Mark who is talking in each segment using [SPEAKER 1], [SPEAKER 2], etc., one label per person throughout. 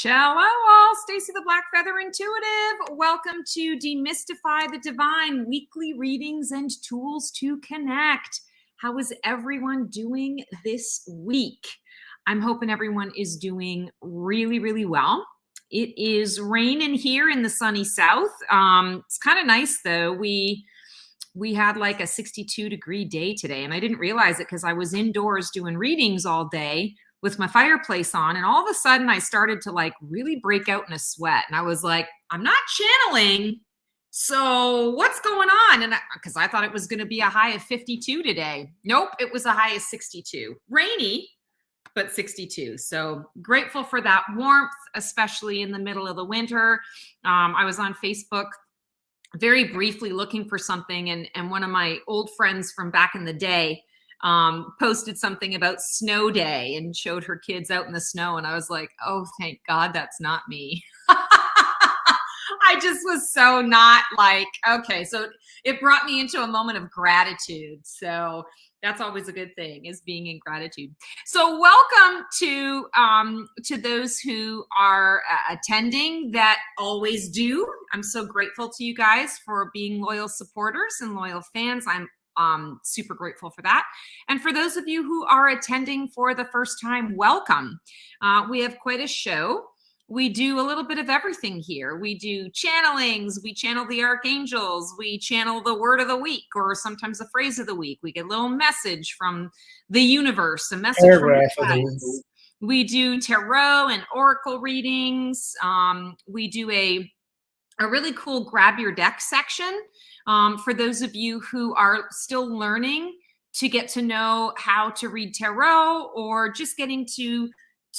[SPEAKER 1] Hello all, Stacy the Black Feather Intuitive. Welcome to Demystify the Divine, weekly readings and tools to connect. How is everyone doing this week? I'm hoping everyone is doing really, really well. It is raining here in the sunny south. It's kind of nice though. We had like a 62-degree day today, and I didn't realize it because I was indoors doing readings all day with my fireplace on, and all of a sudden I started to like really break out in a sweat, and I was like, I'm not channeling, so what's going on? And because I thought it was going to be a high of 52 today. Nope, it was a high of 62. Rainy, but 62. So grateful for that warmth, especially in the middle of the winter. I was on Facebook very briefly looking for something, and one of my old friends from back in the day posted something about snow day and showed her kids out in the snow. And I was like, oh, thank God that's not me. I just was so not like, okay. So it brought me into a moment of gratitude. So that's always a good thing, is being in gratitude. So welcome to those who are attending that always do. I'm so grateful to you guys for being loyal supporters and loyal fans. I'm super grateful for that. And for those of you who are attending for the first time, welcome. We have quite a show. We do a little bit of everything here. We do channelings, we channel the archangels, we channel the word of the week, or sometimes the phrase of the week. We get a little message from the universe, a message
[SPEAKER 2] Paragraph
[SPEAKER 1] from the universe. We do tarot and oracle readings. We do a really cool grab your deck section. For those of you who are still learning to get to know how to read tarot, or just getting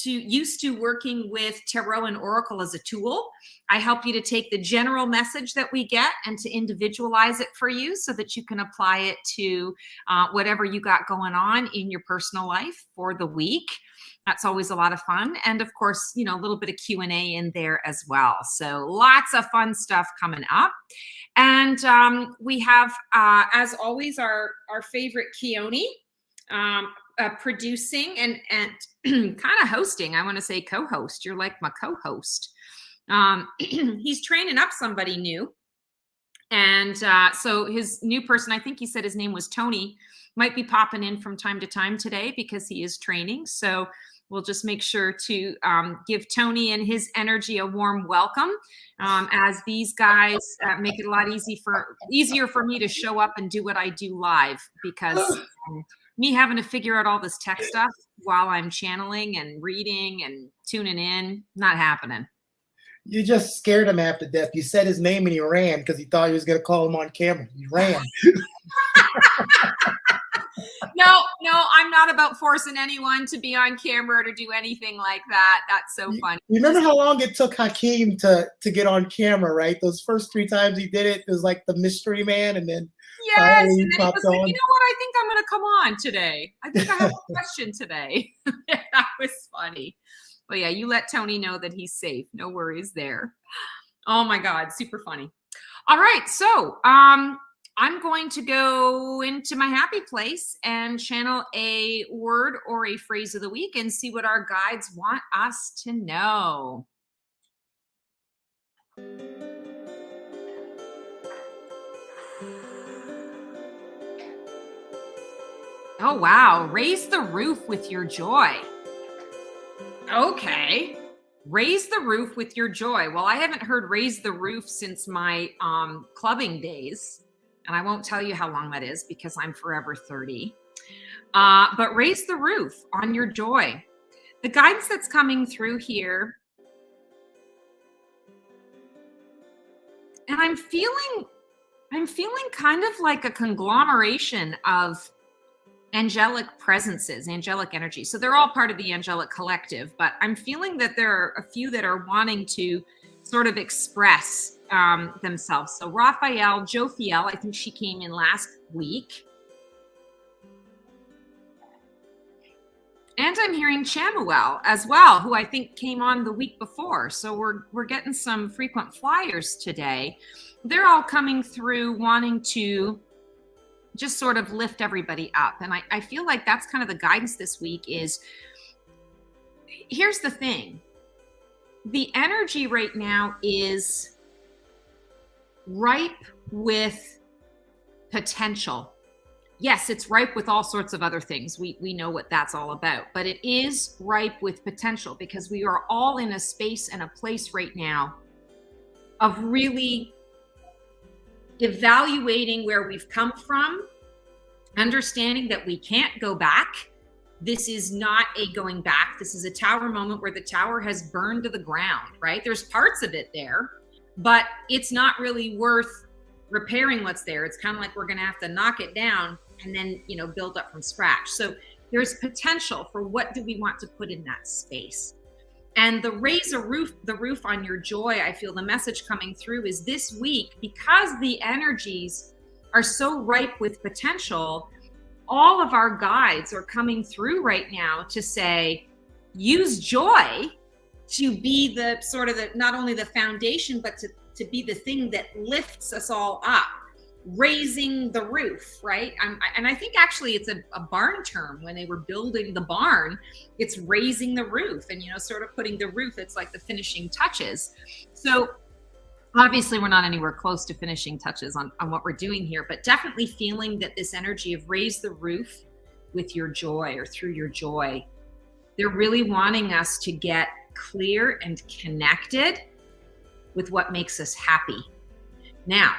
[SPEAKER 1] used to working with tarot and oracle as a tool, I help you to take the general message that we get and to individualize it for you so that you can apply it to whatever you got going on in your personal life for the week. That's always a lot of fun. And of course, you know, a little bit of Q&A in there as well. So lots of fun stuff coming up. And we have, as always, our favorite Keone producing and kind of hosting. I want to say co-host. You're like my co-host. He's training up somebody new. And so his new person, I think he said his name was Tony, might be popping in from time to time today because he is training. So we'll just make sure to give Tony and his energy a warm welcome, as these guys make it a lot easier for me to show up and do what I do live, because me having to figure out all this tech stuff while I'm channeling and reading and tuning in, not happening.
[SPEAKER 2] You just scared him half to death. You said his name and he ran because he thought he was going to call him on camera. He ran.
[SPEAKER 1] No, I'm not about forcing anyone to be on camera or to do anything like that. That's so funny.
[SPEAKER 2] You remember how long it took Hakeem to get on camera, right? Those first 3 times he did it was like the mystery man, and then
[SPEAKER 1] yes, and then he was like, you know what? I think I'm going to come on today. I think I have a question today. That was funny. But yeah, you let Tony know that he's safe. No worries there. Oh my God, super funny. All right, so I'm going to go into my happy place and channel a word or a phrase of the week and see what our guides want us to know. Oh, wow. Raise the roof with your joy. Okay. Raise the roof with your joy. Well, I haven't heard raise the roof since my clubbing days. And I won't tell you how long that is because I'm forever 30. But raise the roof on your joy. The guidance that's coming through here, and I'm feeling kind of like a conglomeration of angelic presences, angelic energy. So they're all part of the angelic collective, but I'm feeling that there are a few that are wanting to sort of express themselves. So Raphael, Jophiel, I think she came in last week. And I'm hearing Chamuel as well, who I think came on the week before. So we're getting some frequent flyers today. they're all coming through wanting to just sort of lift everybody up. And I feel like that's kind of the guidance this week is, here's the thing. The energy right now is ripe with potential. Yes, it's ripe with all sorts of other things. We know what that's all about, but it is ripe with potential because we are all in a space and a place right now of really evaluating where we've come from, understanding that we can't go back. This is not a going back. This is a tower moment where the tower has burned to the ground, right? There's parts of it there, but it's not really worth repairing what's there. It's kind of like we're going to have to knock it down and then, build up from scratch. So there's potential for what do we want to put in that space. And the roof on your joy, I feel the message coming through is this week, because the energies are so ripe with potential, all of our guides are coming through right now to say, use joy to be the sort of not only the foundation, but to be the thing that lifts us all up, raising the roof, right? And I think actually it's a barn term. When they were building the barn, it's raising the roof and, sort of putting the roof, it's like the finishing touches. So obviously we're not anywhere close to finishing touches on what we're doing here, but definitely feeling that this energy of raise the roof with your joy or through your joy, they're really wanting us to get clear and connected with what makes us happy. Now,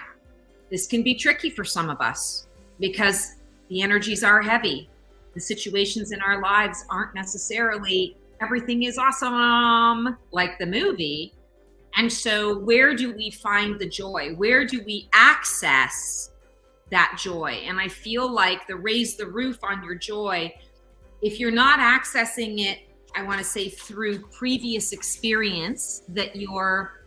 [SPEAKER 1] this can be tricky for some of us because the energies are heavy. The situations in our lives aren't necessarily everything is awesome like the movie. And so where do we find the joy? Where do we access that joy? And I feel like the raise the roof on your joy, if you're not accessing it, I want to say through previous experience that you're,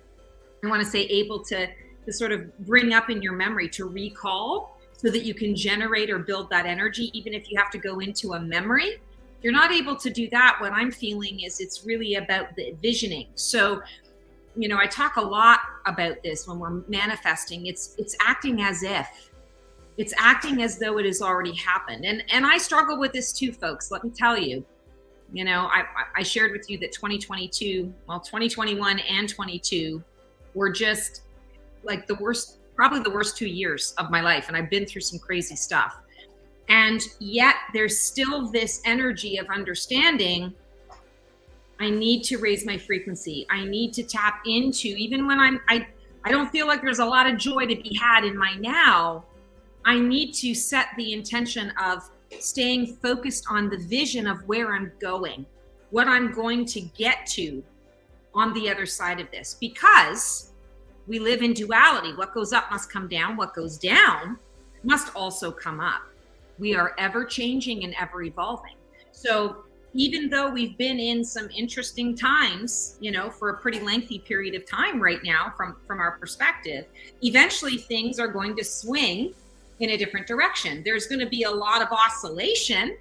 [SPEAKER 1] able to sort of bring up in your memory, to recall so that you can generate or build that energy, even if you have to go into a memory. If you're not able to do that, what I'm feeling is it's really about the visioning. So, I talk a lot about this when we're manifesting. It's acting as if. It's acting as though it has already happened. And I struggle with this too, folks. Let me tell you. I shared with you that 2021 and 22 were just like probably the worst 2 years of my life. And I've been through some crazy stuff. And yet there's still this energy of understanding I need to raise my frequency. I need to tap into, even when I don't feel like there's a lot of joy to be had in my now, I need to set the intention of staying focused on the vision of where I'm going, what I'm going to get to on the other side of this, because we live in duality. What goes up must come down. What goes down must also come up. We are ever changing and ever evolving. So even though we've been in some interesting times, for a pretty lengthy period of time right now from our perspective, eventually things are going to swing in a different direction. There's going to be a lot of oscillation,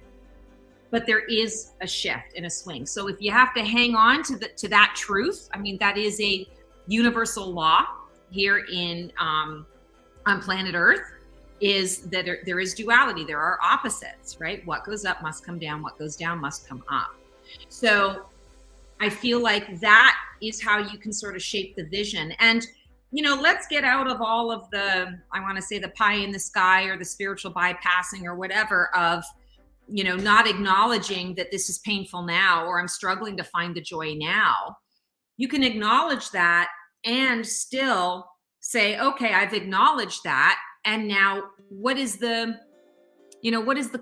[SPEAKER 1] but there is a shift and a swing. So if you have to hang on to that truth, that is a universal law here on planet Earth, is that there is duality. There are opposites, right? What goes up must come down. What goes down must come up. So I feel like that is how you can sort of shape the vision. And, let's get out of all of the, I want to say the pie in the sky or the spiritual bypassing or whatever of, not acknowledging that this is painful now, or I'm struggling to find the joy now. You can acknowledge that and still say, okay, I've acknowledged that. And now what is the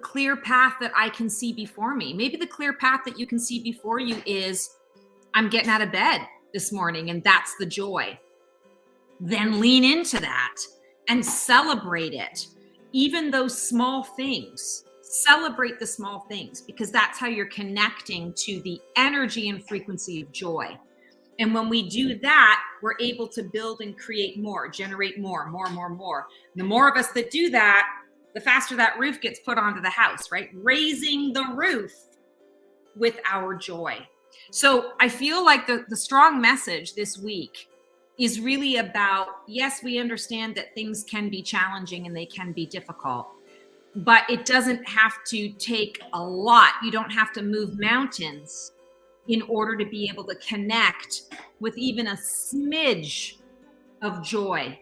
[SPEAKER 1] clear path that I can see before me? Maybe the clear path that you can see before you is I'm getting out of bed this morning, and that's the joy. Then lean into that and celebrate it. Even those small things, celebrate the small things, because that's how you're connecting to the energy and frequency of joy. And when we do that, we're able to build and create more, generate more. The more of us that do that, the faster that roof gets put onto the house, right? Raising the roof with our joy. So I feel like the strong message this week is really about, yes, we understand that things can be challenging and they can be difficult, but it doesn't have to take a lot. You don't have to move mountains in order to be able to connect with even a smidge of joy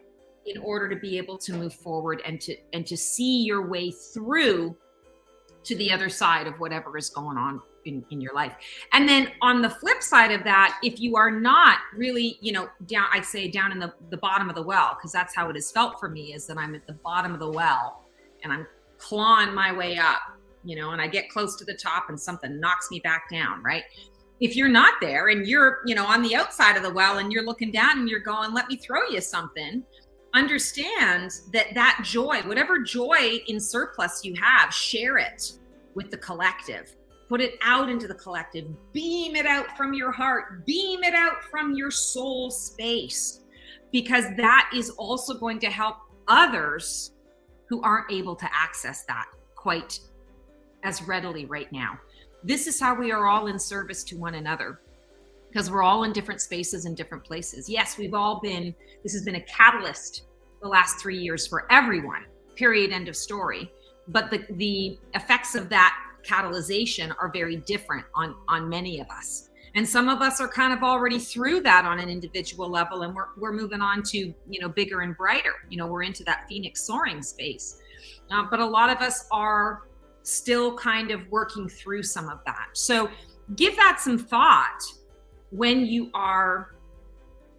[SPEAKER 1] in order to be able to move forward and to see your way through to the other side of whatever is going on in your life. And then on the flip side of that, if you are not really, down, I'd say down in the bottom of the well, because that's how it has felt for me, is that I'm at the bottom of the well and I'm clawing my way up, and I get close to the top and something knocks me back down, right? If you're not there and you're, on the outside of the well and you're looking down and you're going, let me throw you something, understand that joy, whatever joy in surplus you have, share it with the collective. Put it out into the collective. Beam it out from your heart. Beam it out from your soul space, because that is also going to help others who aren't able to access that quite as readily right now. This is how we are all in service to one another, because we're all in different spaces and different places. Yes, this has been a catalyst the last 3 years for everyone, period, end of story. But the effects of that catalyzation are very different on many of us. And some of us are kind of already through that on an individual level, and we're moving on to, bigger and brighter. We're into that Phoenix soaring space. But a lot of us are still kind of working through some of that. So give that some thought when you are,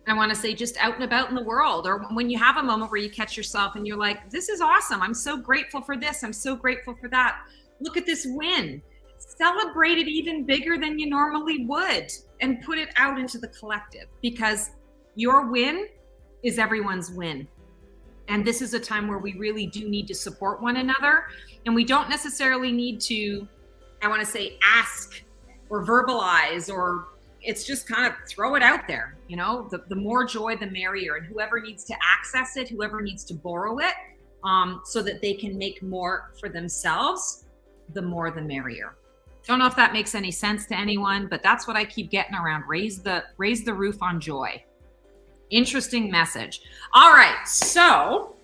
[SPEAKER 1] I want to say, just out and about in the world, or when you have a moment where you catch yourself and you're like, this is awesome. I'm so grateful for this. I'm so grateful for that. Look at this win. Celebrate it even bigger than you normally would and put it out into the collective, because your win is everyone's win. And this is a time where we really do need to support one another. And we don't necessarily need to, I want to say, ask or verbalize, or it's just kind of throw it out there. The more joy, the merrier. And whoever needs to access it, whoever needs to borrow it, so that they can make more for themselves, the more the merrier. Don't know if that makes any sense to anyone, but that's what I keep getting around. Raise the roof on joy. Interesting message. All right, so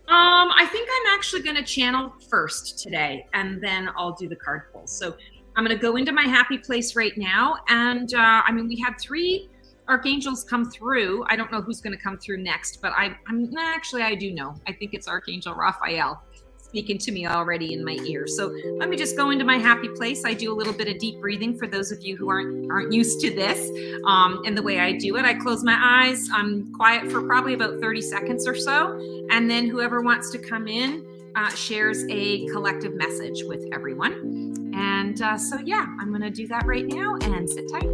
[SPEAKER 1] I think I'm actually going to channel first today, and then I'll do the card pulls. So I'm going to go into my happy place right now, and we had 3 archangels come through. I don't know who's going to come through next, but I do know. I think it's Archangel Raphael speaking to me already in my ear. So let me just go into my happy place. I do a little bit of deep breathing for those of you who aren't used to this. And the way I do it, I close my eyes. I'm quiet for probably about 30 seconds or so. And then whoever wants to come in shares a collective message with everyone. And so yeah, I'm going to do that right now, and sit tight.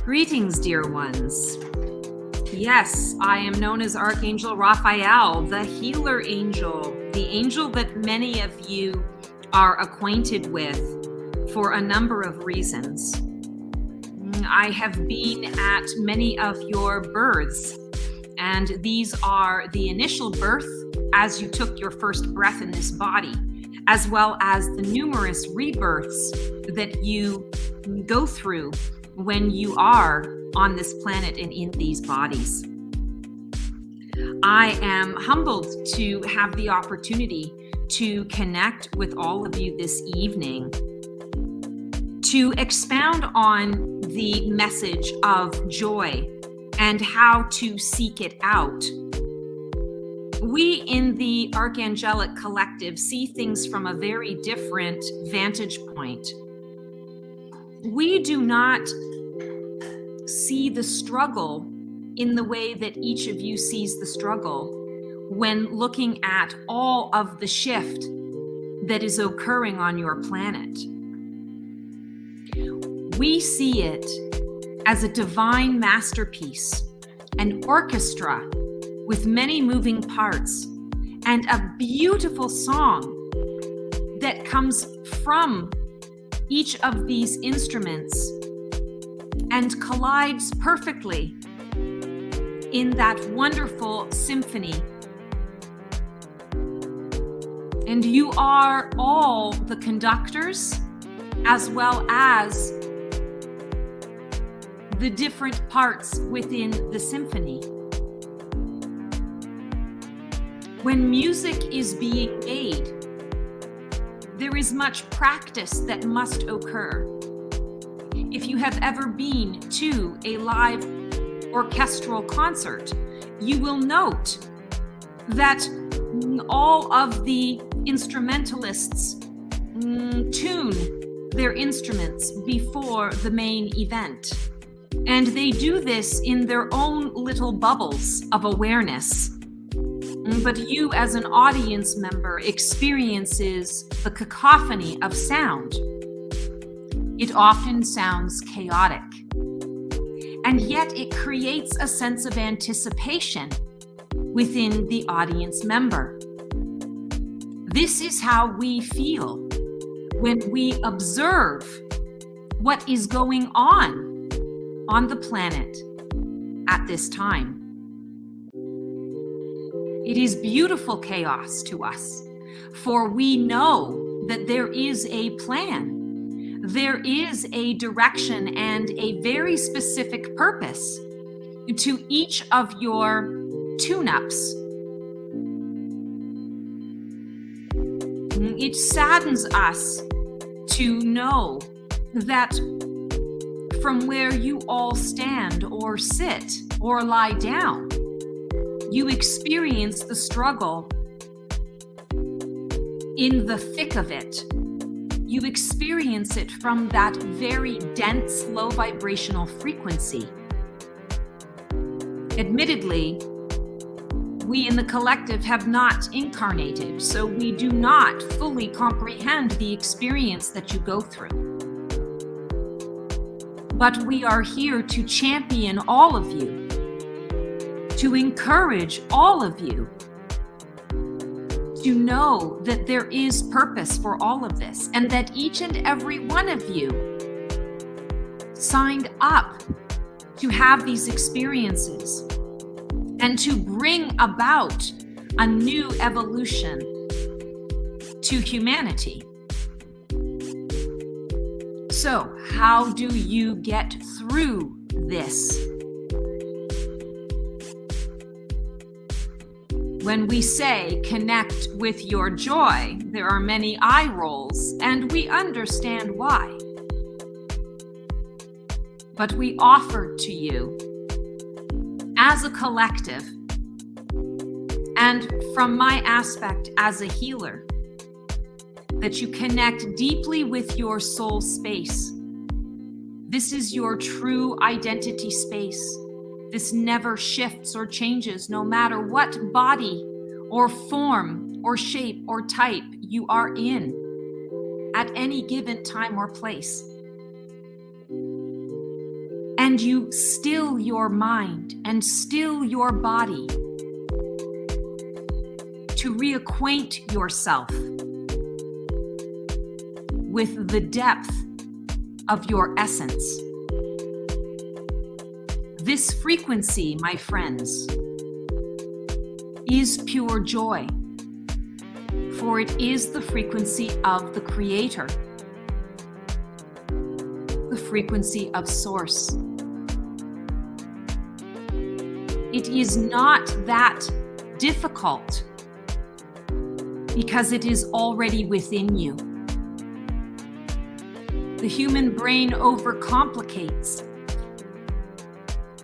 [SPEAKER 1] Greetings, dear ones. Yes, I am known as Archangel Raphael, the healer angel, the angel that many of you are acquainted with for a number of reasons. I have been at many of your births, and these are the initial birth as you took your first breath in this body, as well as the numerous rebirths that you go through when you are on this planet and in these bodies. I am humbled to have the opportunity to connect with all of you this evening to expound on the message of joy and how to seek it out. We in the Archangelic Collective see things from a very different vantage point. We do not see the struggle in the way that each of you sees the struggle. when looking at all of the shift that is occurring on your planet. We see it as a divine masterpiece, an orchestra with many moving parts, and a beautiful song that comes from each of these instruments and collides perfectly in that wonderful symphony. And you are all the conductors as well as the different parts within the symphony. When music is being made, there is much practice that must occur. If you have ever been to a live orchestral concert, you will note that all of the instrumentalists tune their instruments before the main event. And they do this in their own little bubbles of awareness. But you as an audience member experiences the cacophony of sound. It often sounds chaotic. And yet it creates a sense of anticipation within the audience member. This is how we feel when we observe what is going on the planet at this time. It is beautiful chaos to us, for we know that there is a plan. There is a direction and a very specific purpose to each of your tune-ups. It saddens us to know that from where you all stand or sit or lie down, you experience the struggle in the thick of it. You experience it from that very dense, low vibrational frequency. Admittedly, we in the collective have not incarnated, so we do not fully comprehend the experience that you go through. But we are here to champion all of you, to encourage all of you, to know that there is purpose for all of this, and that each and every one of you signed up to have these experiences and to bring about a new evolution to humanity. So, how do you get through this? When we say connect with your joy, there are many eye rolls, and we understand why. But we offer to you, as a collective, and from my aspect as a healer, that you connect deeply with your soul space. This is your true identity space. This never shifts or changes, no matter what body or form or shape or type you are in at any given time or place. And you still your mind and still your body to reacquaint yourself with the depth of your essence. This frequency, my friends, is pure joy, for it is the frequency of the Creator, the frequency of Source. It is not that difficult because it is already within you. The human brain overcomplicates.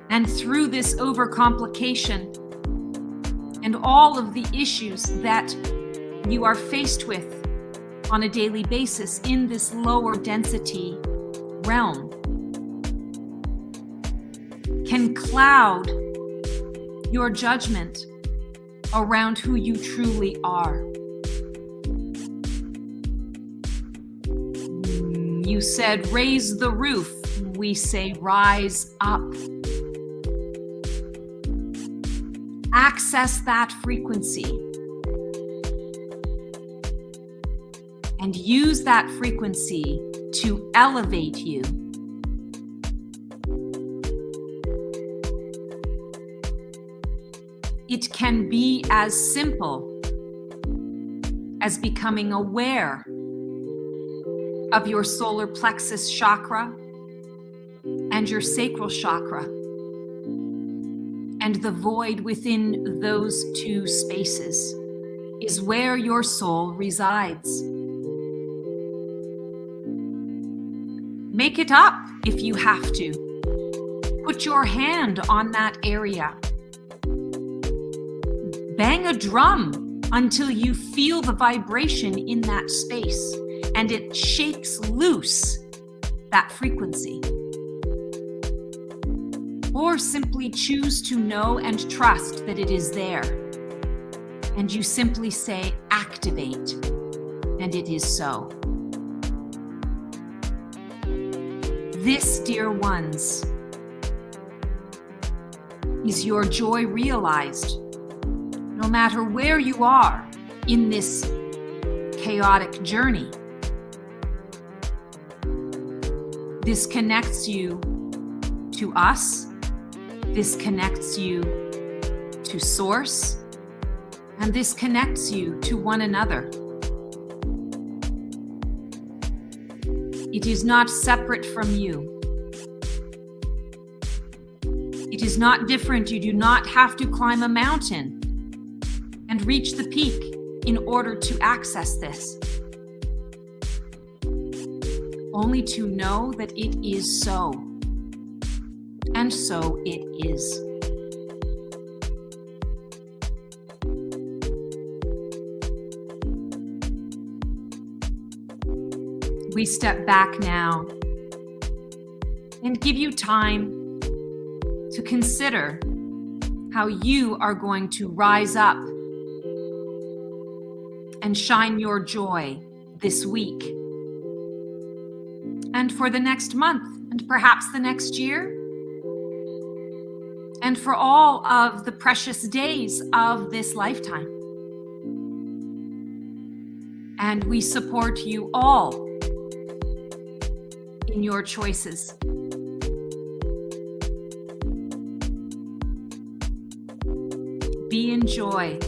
[SPEAKER 1] And through this overcomplication and all of the issues that you are faced with on a daily basis in this lower density realm can cloud your judgment around who you truly are. You said raise the roof. We say rise up. Access that frequency and use that frequency to elevate you. It can be as simple as becoming aware of your solar plexus chakra and your sacral chakra and the void within those two spaces is where your soul resides. Make it up if you have to. Put your hand on that area. Bang a drum until you feel the vibration in that space and it shakes loose that frequency. Or simply choose to know and trust that it is there. And you simply say, activate, and it is so. This, dear ones, is your joy realized. No matter where you are in this chaotic journey, this connects you to us. This connects you to Source, and this connects you to one another. It is not separate from you. It is not different. You do not have to climb a mountain and reach the peak in order to access this. Only to know that it is so. And so it is. We step back now and give you time to consider how you are going to rise up and shine your joy this week and for the next month and perhaps the next year and for all of the precious days of this lifetime. And we support you all in your choices. Be in joy.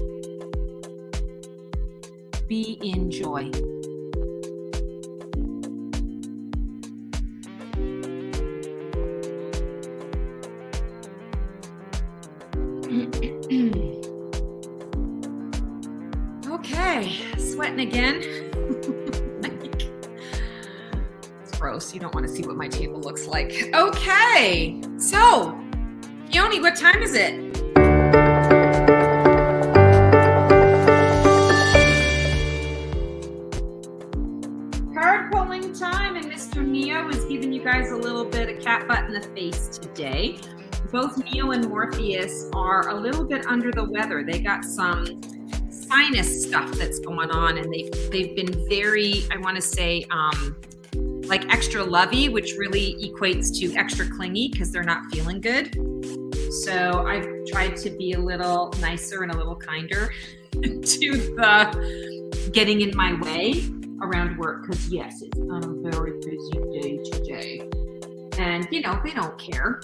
[SPEAKER 1] Be in joy. Okay, sweating again. It's gross. You don't want to see what my table looks like. Okay, so, Yoni, what time is it? Card pulling time, and Mr. Neo is giving you guys a little bit of cat butt in the face today. Both Neo and Morpheus are a little bit under the weather. They got some sinus stuff that's going on, and they've been very, I want to say, like extra lovey, which really equates to extra clingy because they're not feeling good. So I've tried to be a little nicer and a little kinder to the getting in my way around work, because yes, it's a very busy day today. And you know, they don't care.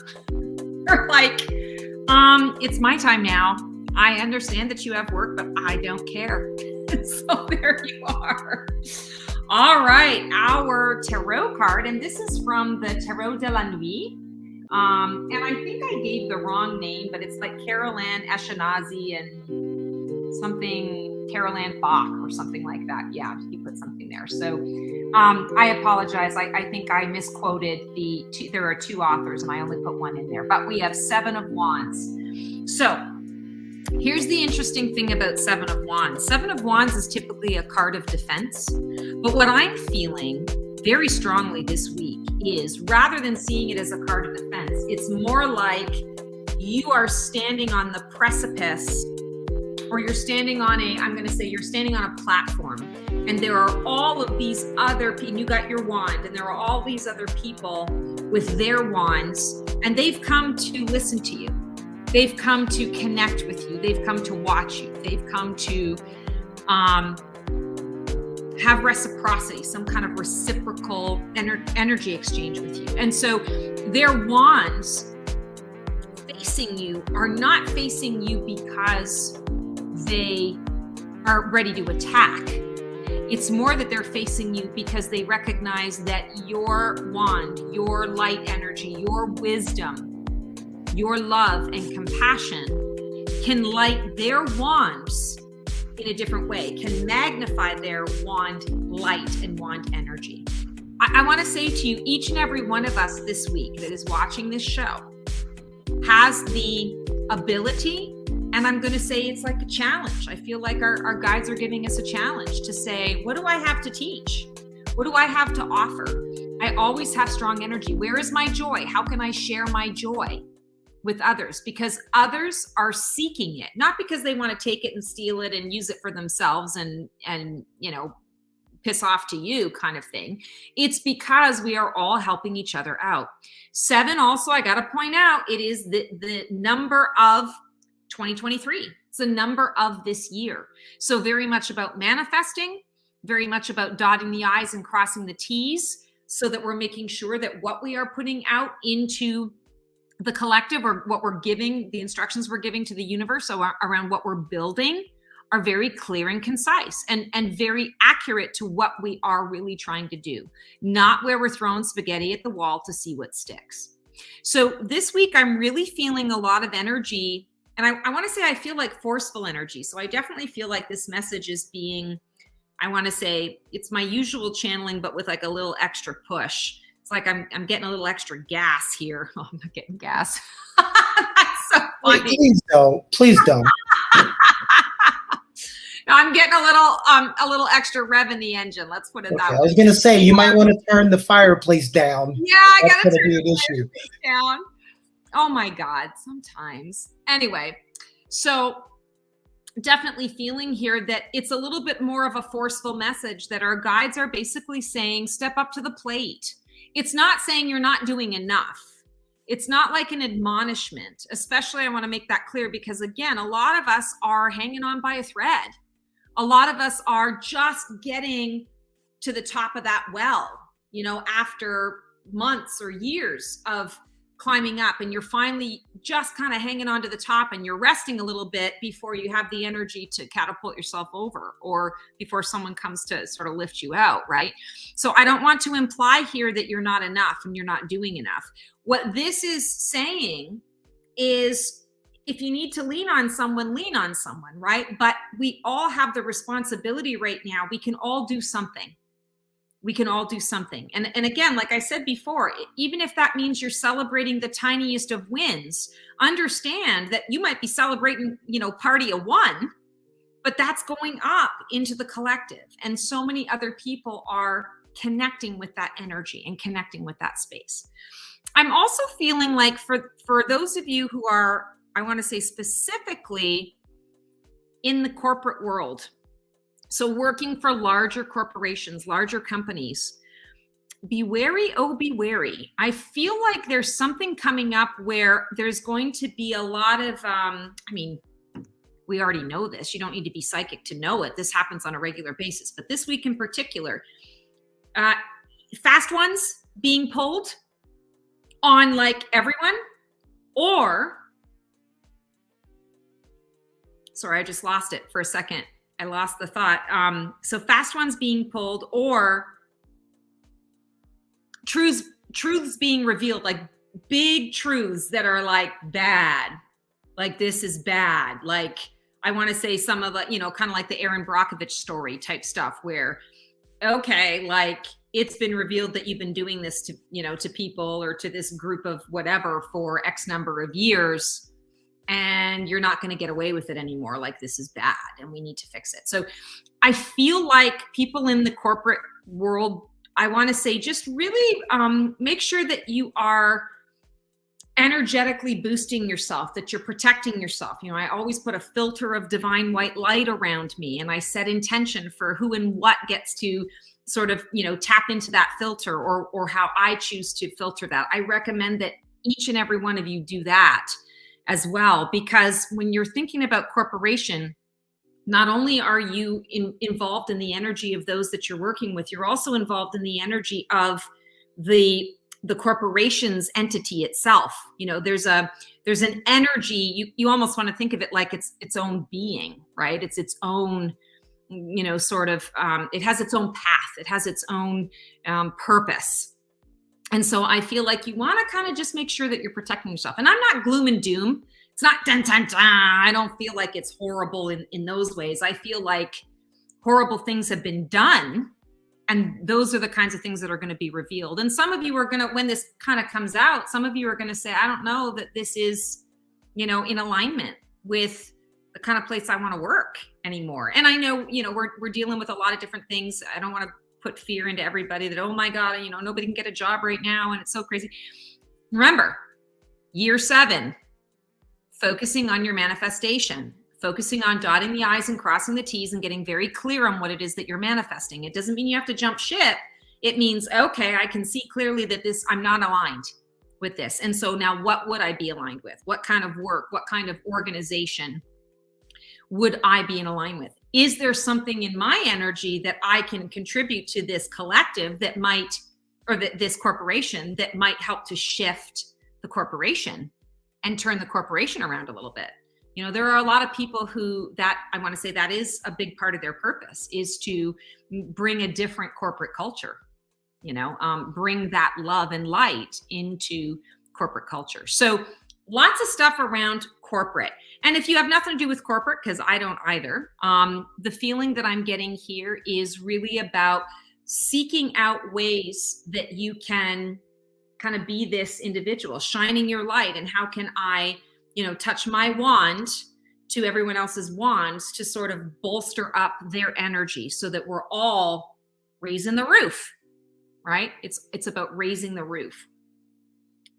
[SPEAKER 1] They're like, it's my time now. I understand that you have work, but I don't care. So there you are. All right, our tarot card, and this is from the Tarot de la Nuit. And I think I gave the wrong name, but it's like Carol Ann Eskenazi and something, Carol Ann Bach or something like that. Yeah, he put something there. So I apologize. I think I misquoted the two. There are two authors and I only put one in there, but we have Seven of Wands. So here's the interesting thing about Seven of Wands. Seven of Wands is typically a card of defense, but what I'm feeling very strongly this week is, rather than seeing it as a card of defense, it's more like you are standing on the precipice or you're standing on I'm going to say you're standing on a platform, and there are all of these other people, you got your wand, and there are all these other people with their wands, and they've come to listen to you. They've come to connect with you. They've come to watch you. They've come to have reciprocity, some kind of reciprocal energy exchange with you. And so their wands facing you are not facing you because they are ready to attack. It's more that they're facing you because they recognize that your wand, your light energy, your wisdom, your love and compassion can light their wands in a different way, can magnify their wand light and wand energy. I want to say to you, each and every one of us this week that is watching this show has the ability, and I'm going to say it's like a challenge. I feel like our guides are giving us a challenge to say, what do I have to teach? What do I have to offer? I always have strong energy. Where is my joy? How can I share my joy with others? Because others are seeking it, not because they want to take it and steal it and use it for themselves and piss off to you kind of thing. It's because we are all helping each other out. 7 also, I got to point out, it is the number of 2023. It's the number of this year. So very much about manifesting, very much about dotting the I's and crossing the T's, so that we're making sure that what we are putting out into the collective, or what we're giving, the instructions we're giving to the universe around what we're building, are very clear and concise and very accurate to what we are really trying to do, not where we're throwing spaghetti at the wall to see what sticks. So this week, I'm really feeling a lot of energy, and I want to say I feel like forceful energy. So I definitely feel like this message is being, I want to say it's my usual channeling, but with like a little extra push. It's like I'm getting a little extra gas here. Oh, I'm not getting gas. That's so funny.
[SPEAKER 2] Please don't.
[SPEAKER 1] No, I'm getting a little extra rev in the engine. Let's put it that way.
[SPEAKER 2] I was gonna say you might want to turn the fireplace down.
[SPEAKER 1] Yeah, I gotta turn
[SPEAKER 2] be an
[SPEAKER 1] the
[SPEAKER 2] issue.
[SPEAKER 1] fireplace down. Oh my God, sometimes. Anyway, so definitely feeling here that it's a little bit more of a forceful message that our guides are basically saying, step up to the plate. It's not saying you're not doing enough. It's not like an admonishment, especially I want to make that clear, because again, a lot of us are hanging on by a thread. A lot of us are just getting to the top of that well, after months or years of climbing up, and you're finally just kind of hanging on to the top, and you're resting a little bit before you have the energy to catapult yourself over, or before someone comes to sort of lift you out, right? So I don't want to imply here that you're not enough and you're not doing enough. What this is saying is, if you need to lean on someone, right? But we all have the responsibility right now. We can all do something. We can all do something. And again, like I said before, even if that means you're celebrating the tiniest of wins, understand that you might be celebrating, party of 1, but that's going up into the collective. And so many other people are connecting with that energy and connecting with that space. I'm also feeling like for those of you who are, I want to say specifically in the corporate world, so working for larger corporations, larger companies, be wary, oh, be wary. I feel like there's something coming up where there's going to be a lot of, we already know this. You don't need to be psychic to know it. This happens on a regular basis. But this week in particular, fast ones being pulled on like everyone, or, sorry, I just lost it for a second. I lost the thought. So fast ones being pulled, or truths being revealed, like big truths that are like bad, like this is bad. Like I want to say some of the, kind of like the Aaron Brockovich story type stuff where, okay, like it's been revealed that you've been doing this to, to people or to this group of whatever for X number of years, and you're not going to get away with it anymore. Like this is bad and we need to fix it. So I feel like people in the corporate world, I want to say, just really make sure that you are energetically boosting yourself, that you're protecting yourself. You know, I always put a filter of divine white light around me, and I set intention for who and what gets to sort of, you know, tap into that filter, or how I choose to filter that. I recommend that each and every one of you do that as well, because when you're thinking about corporation, not only are you involved in the energy of those that you're working with, you're also involved in the energy of the corporation's entity itself. You know, there's an energy, you almost want to think of it like it's its own being, right? It's its own, you know, sort of, it has its own path, it has its own purpose. And so I feel like you want to kind of just make sure that you're protecting yourself. And I'm not gloom and doom. It's not dun, dun, dun. I don't feel like it's horrible in those ways. I feel like horrible things have been done, and those are the kinds of things that are going to be revealed. And some of you are going to, when this kind of comes out, some of you are going to say, I don't know that this is, you know, in alignment with the kind of place I want to work anymore. And I know, you know, we're dealing with a lot of different things. I don't want to put fear into everybody that, oh my God, you know, nobody can get a job right now, and it's so crazy. Remember, year 7, focusing on your manifestation, focusing on dotting the I's and crossing the T's and getting very clear on what it is that you're manifesting. It doesn't mean you have to jump ship. It means, okay, I can see clearly that I'm not aligned with this. And so now what would I be aligned with? What kind of work, what kind of organization would I be in alignment with? Is there something in my energy that I can contribute to this collective that might, or this corporation that might help to shift the corporation and turn the corporation around a little bit? You know, there are a lot of people who, that I want to say that is a big part of their purpose, is to bring a different corporate culture, you know, bring that love and light into corporate culture. So lots of stuff around corporate. And if you have nothing to do with corporate, because I don't either, the feeling that I'm getting here is really about seeking out ways that you can kind of be this individual, shining your light. And how can I, you know, touch my wand to everyone else's wands to sort of bolster up their energy so that we're all raising the roof, right? It's about raising the roof.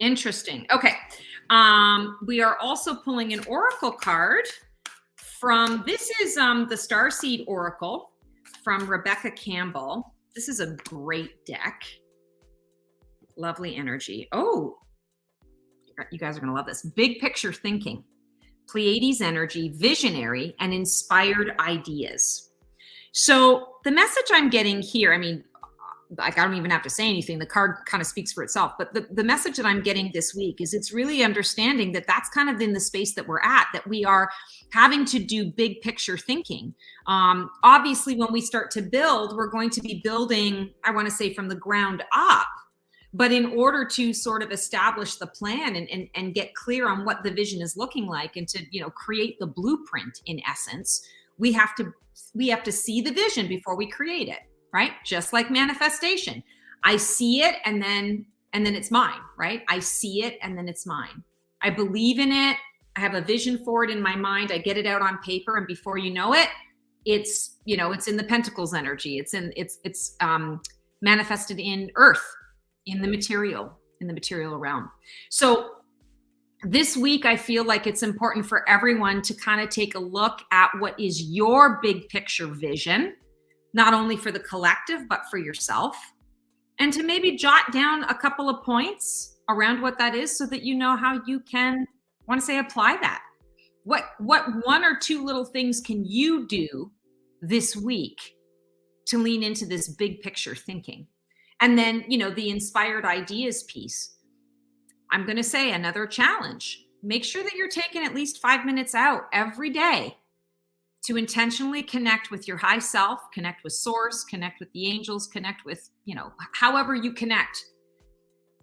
[SPEAKER 1] Interesting. Okay. We are also pulling an oracle card from, this is the Starseed Oracle from Rebecca Campbell. This is a great deck. Lovely energy. Oh, you guys are going to love this. Big picture thinking, Pleiades energy, visionary, and inspired ideas. So the message I'm getting here, I mean, like, I don't even have to say anything. The card kind of speaks for itself. But the message that I'm getting this week is it's really understanding that that's kind of in the space that we're at, that we are having to do big picture thinking. Obviously, when we start to build, we're going to be building, I want to say, from the ground up. But in order to sort of establish the plan and get clear on what the vision is looking like, and to, you know, create the blueprint in essence, we have to see the vision before we create it, right? Just like manifestation. I see it and then it's mine, right? I see it and then it's mine. I believe in it. I have a vision for it in my mind. I get it out on paper, and before you know it, it's, you know, it's in the Pentacles energy. It's manifested in earth, in the material realm. So this week, I feel like it's important for everyone to kind of take a look at what is your big picture vision, not only for the collective, but for yourself, and to maybe jot down a couple of points around what that is so that you know how you can, I want to say, apply that. What 1 or 2 little things can you do this week to lean into this big picture thinking? And then, you know, the inspired ideas piece. I'm going to say another challenge. Make sure that you're taking at least 5 minutes out every day to intentionally connect with your high self, connect with source, connect with the angels, connect with, you know, however you connect.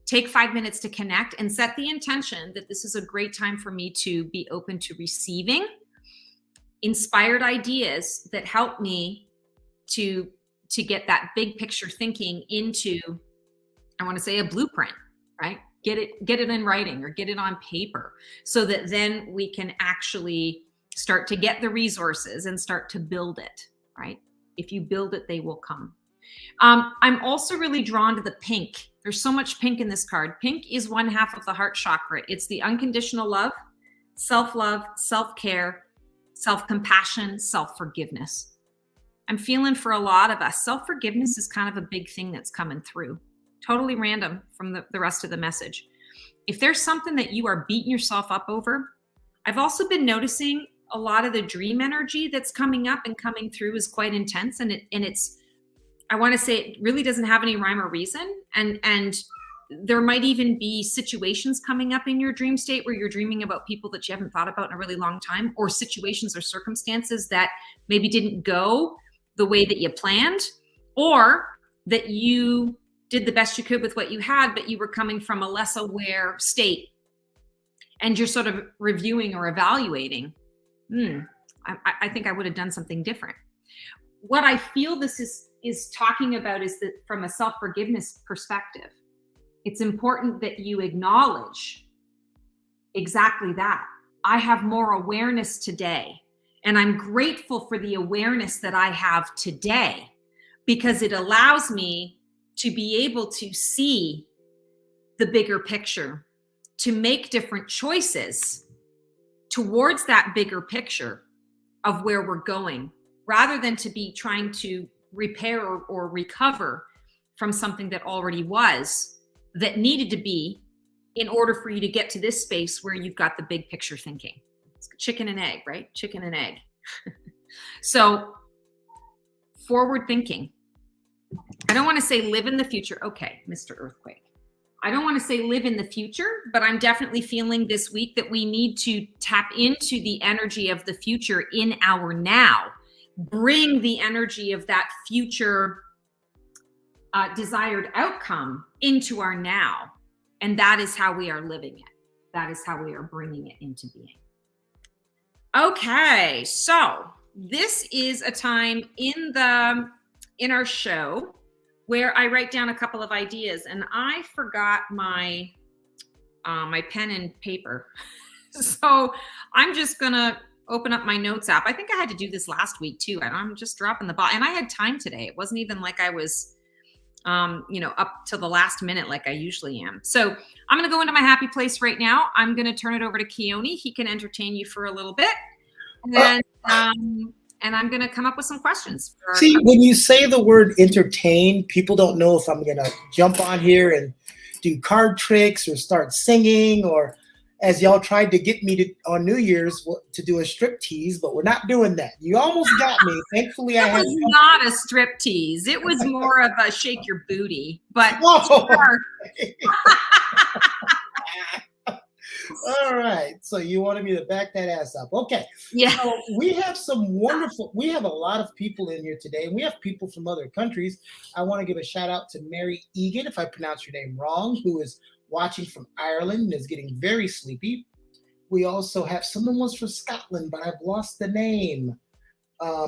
[SPEAKER 1] Take 5 minutes to connect and set the intention that this is a great time for me to be open to receiving inspired ideas that help me to get that big picture thinking into, I want to say, a blueprint, right? Get it in writing or get it on paper so that then we can actually start to get the resources and start to build it, right? If you build it, they will come. I'm also really drawn to the pink. There's so much pink in this card. Pink is one half of the heart chakra. It's the unconditional love, self-love, self-care, self-compassion, self-forgiveness. I'm feeling for a lot of us, self-forgiveness is kind of a big thing that's coming through. Totally random from the rest of the message. If there's something that you are beating yourself up over, I've also been noticing a lot of the dream energy that's coming up and coming through is quite intense. And it's, I want to say it really doesn't have any rhyme or reason. And there might even be situations coming up in your dream state where you're dreaming about people that you haven't thought about in a really long time, or situations or circumstances that maybe didn't go the way that you planned, or that you did the best you could with what you had, but you were coming from a less aware state. And you're sort of reviewing or evaluating, I think I would have done something different. What I feel this is talking about is that from a self-forgiveness perspective, it's important that you acknowledge exactly that. I have more awareness today, and I'm grateful for the awareness that I have today, because it allows me to be able to see the bigger picture, to make different choices towards that bigger picture of where we're going, rather than to be trying to repair or recover from something that already was, that needed to be in order for you to get to this space where you've got the big picture thinking. It's chicken and egg, right? Chicken and egg. So forward thinking. I don't want to say live in the future. Okay, Mr. Earthquake. I don't want to say live in the future, but I'm definitely feeling this week that we need to tap into the energy of the future in our now. Bring the energy of that future desired outcome into our now. And that is how we are living it. That is how we are bringing it into being. Okay, so this is a time in our show where I write down a couple of ideas, and I forgot my my pen and paper. So I'm just gonna open up my notes app. I think I had to do this last week too, and I'm just dropping the ball. And I had time today. It wasn't even like I was up to the last minute like I usually am. So I'm going to go into my happy place right now. I'm going to turn it over to Keone. He can entertain you for a little bit. And I'm going to come up with some questions.
[SPEAKER 2] See, when you say the word entertain, people don't know if I'm going to jump on here and do card tricks or start singing, or as y'all tried to get me to on New Year's to do a strip tease, but we're not doing that. You almost got me. Thankfully,
[SPEAKER 1] it was not a strip tease. It was more of a shake your booty. But sure.
[SPEAKER 2] All right. So you wanted me to back that ass up. Okay.
[SPEAKER 1] Yeah.
[SPEAKER 2] So we have we have a lot of people in here today, and we have people from other countries. I want to give a shout out to Mary Egan, if I pronounce your name wrong, who is watching from Ireland and is getting very sleepy. We also have someone was from Scotland, but I've lost the name.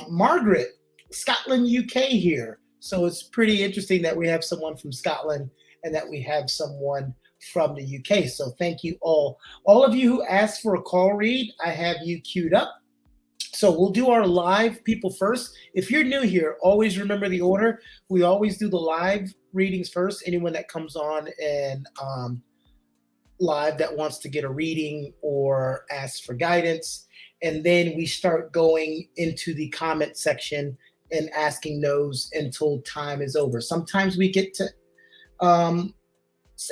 [SPEAKER 2] Margaret, Scotland, UK here. So it's pretty interesting that we have someone from Scotland and that we have someone from the UK. So thank you all. All of you who asked for a call read, I have you queued up. So we'll do our live people first. If you're new here, always remember the order. We always do the live readings first. Anyone that comes on and live that wants to get a reading or ask for guidance. And then we start going into the comment section and asking those until time is over. Sometimes we get to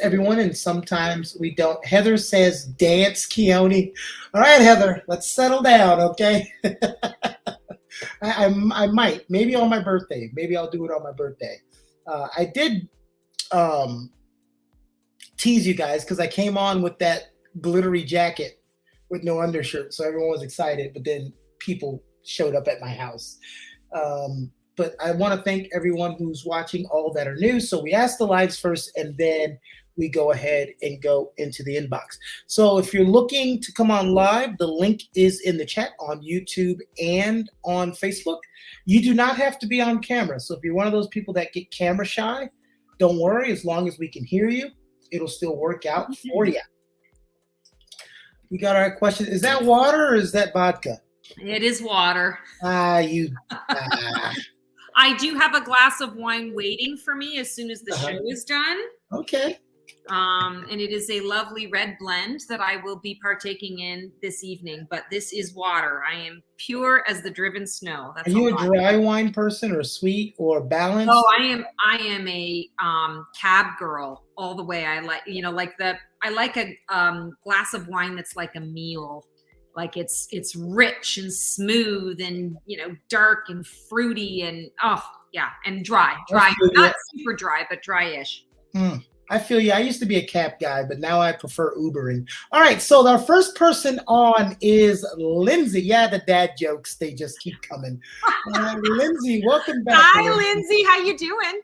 [SPEAKER 2] everyone, and sometimes we don't. Heather says, dance, Keone. All right, Heather, let's settle down, okay? I might. Maybe on my birthday. Maybe I'll do it on my birthday. I did tease you guys because I came on with that glittery jacket with no undershirt, so everyone was excited, but then people showed up at my house. But I want to thank everyone who's watching, all that are new. So we ask the lives first, and then we go ahead and go into the inbox. So if you're looking to come on live, the link is in the chat on YouTube and on Facebook. You do not have to be on camera. So if you're one of those people that get camera shy, don't worry. As long as we can hear you, it'll still work out for you. We got our question. Is that water or is that vodka?
[SPEAKER 1] It is water.
[SPEAKER 2] I
[SPEAKER 1] I do have a glass of wine waiting for me as soon as the
[SPEAKER 2] Uh-huh.
[SPEAKER 1] show is done.
[SPEAKER 2] Okay.
[SPEAKER 1] And it is a lovely red blend that I will be partaking in this evening. But this is water. I am pure as the driven snow.
[SPEAKER 2] Are
[SPEAKER 1] That's
[SPEAKER 2] you
[SPEAKER 1] all.
[SPEAKER 2] a dry wine person or sweet or balanced?
[SPEAKER 1] Oh, I am a cab girl all the way. I like, I like a glass of wine that's like a meal. Like it's rich and smooth and dark and fruity and and dry.
[SPEAKER 2] I feel
[SPEAKER 1] Not
[SPEAKER 2] you.
[SPEAKER 1] super dry, but dry-ish.
[SPEAKER 2] I feel you. I used to be a cab guy, but now I prefer Ubering. All right, so our first person on is Lindsay. Yeah, the dad jokes, they just keep coming. Lindsay, welcome back.
[SPEAKER 1] Hi, Lindsay. How you doing?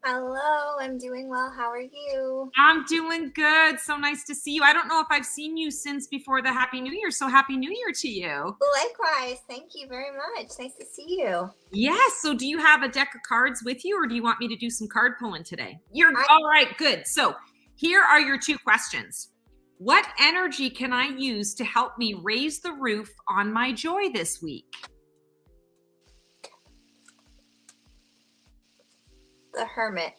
[SPEAKER 3] Hello, I'm doing well. How are you?
[SPEAKER 1] I'm doing good. So nice to see you. I don't know if I've seen you since before the Happy New Year. So Happy New Year to you.
[SPEAKER 3] Likewise. Thank you very much. Nice to see you.
[SPEAKER 1] Yes. So do you have a deck of cards with you, or do you want me to do some card pulling today? All right. Good. So here are your two questions. What energy can I use to help me raise the roof on my joy this week?
[SPEAKER 3] The Hermit.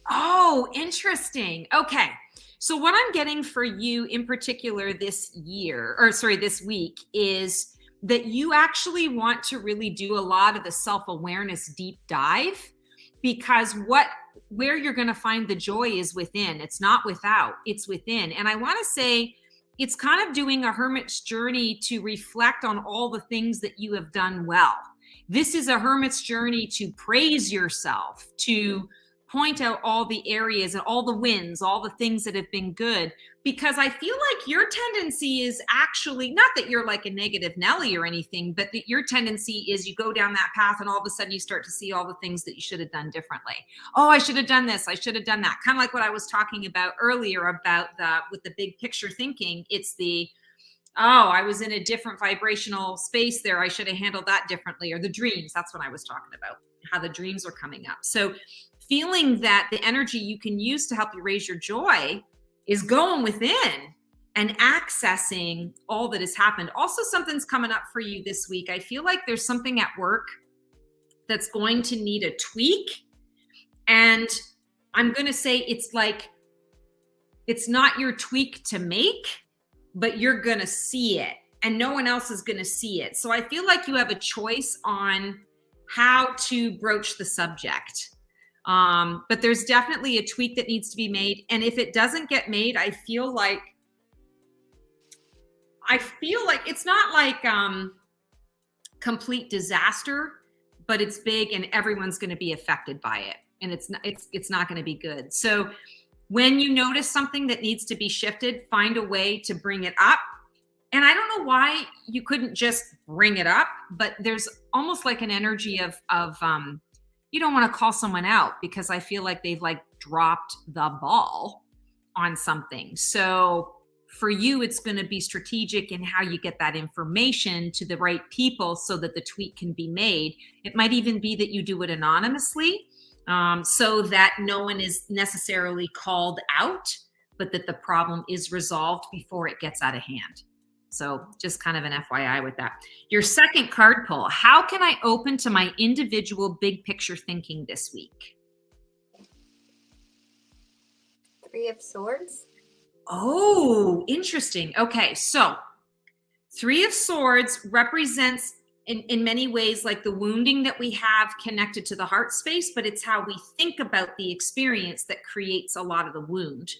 [SPEAKER 1] Oh, interesting. Okay. So what I'm getting for you in particular this week is that you actually want to really do a lot of the self-awareness deep dive, because where you're going to find the joy is within. It's not without, it's within. And I want to say it's kind of doing a hermit's journey to reflect on all the things that you have done well. This is a hermit's journey to praise yourself, to point out all the areas and all the wins, all the things that have been good, because I feel like your tendency is actually, not that you're like a negative Nelly or anything, but that your tendency is you go down that path and all of a sudden you start to see all the things that you should have done differently. Oh, I should have done this. I should have done that. Kind of like what I was talking about earlier about with the big picture thinking. It's I was in a different vibrational space there. I should have handled that differently. Or the dreams. That's what I was talking about, how the dreams were coming up. So feeling that the energy you can use to help you raise your joy is going within and accessing all that has happened. Also, something's coming up for you this week. I feel like there's something at work that's going to need a tweak. And I'm going to say it's not your tweak to make, but you're going to see it and no one else is going to see it. So I feel like you have a choice on how to broach the subject. But there's definitely a tweak that needs to be made. And if it doesn't get made, I feel like it's not like complete disaster, but it's big and everyone's going to be affected by it. And it's not going to be good. So when you notice something that needs to be shifted, find a way to bring it up. And I don't know why you couldn't just bring it up, but there's almost like an energy of you don't want to call someone out because I feel like they've dropped the ball on something. So for you, it's going to be strategic in how you get that information to the right people so that the tweak can be made. It might even be that you do it anonymously, so that no one is necessarily called out, but that the problem is resolved before it gets out of hand. So just kind of an FYI with that. Your second card pull, how can I open to my individual big picture thinking this week?
[SPEAKER 3] Three of Swords.
[SPEAKER 1] Oh, interesting. Okay, so Three of Swords represents in many ways like the wounding that we have connected to the heart space, but it's how we think about the experience that creates a lot of the wound.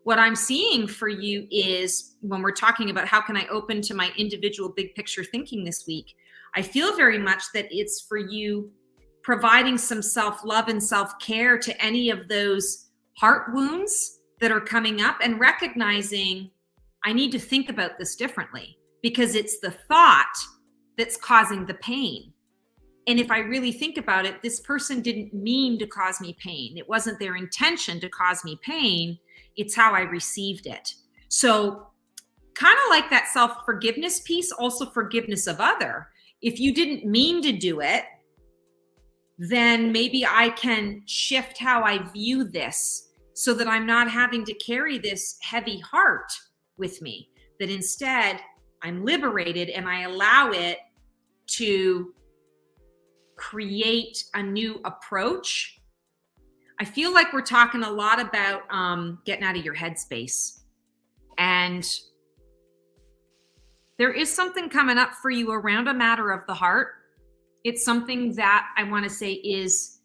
[SPEAKER 1] What I'm seeing for you is when we're talking about how can I open to my individual big picture thinking this week, I feel very much that it's for you providing some self-love and self-care to any of those heart wounds that are coming up and recognizing I need to think about this differently because it's the thought that's causing the pain. And if I really think about it, this person didn't mean to cause me pain. It wasn't their intention to cause me pain. It's how I received it. So kind of like that self-forgiveness piece, also forgiveness of other. If you didn't mean to do it, then maybe I can shift how I view this so that I'm not having to carry this heavy heart with me, that instead I'm liberated and I allow it to create a new approach. I feel like we're talking a lot about getting out of your headspace. And there is something coming up for you around a matter of the heart. It's something that I want to say is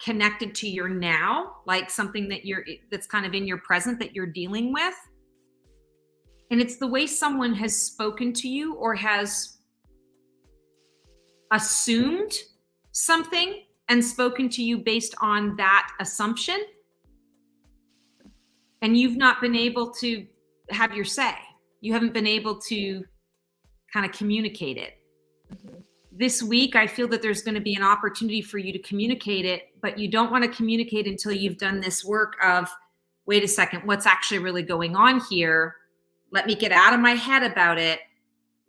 [SPEAKER 1] connected to your now, like something that's kind of in your present that you're dealing with. And it's the way someone has spoken to you or has assumed something and spoken to you based on that assumption. And you've not been able to have your say. You haven't been able to kind of communicate it. This week, I feel that there's going to be an opportunity for you to communicate it, but you don't want to communicate until you've done this work of, wait a second, what's actually really going on here? Let me get out of my head about it.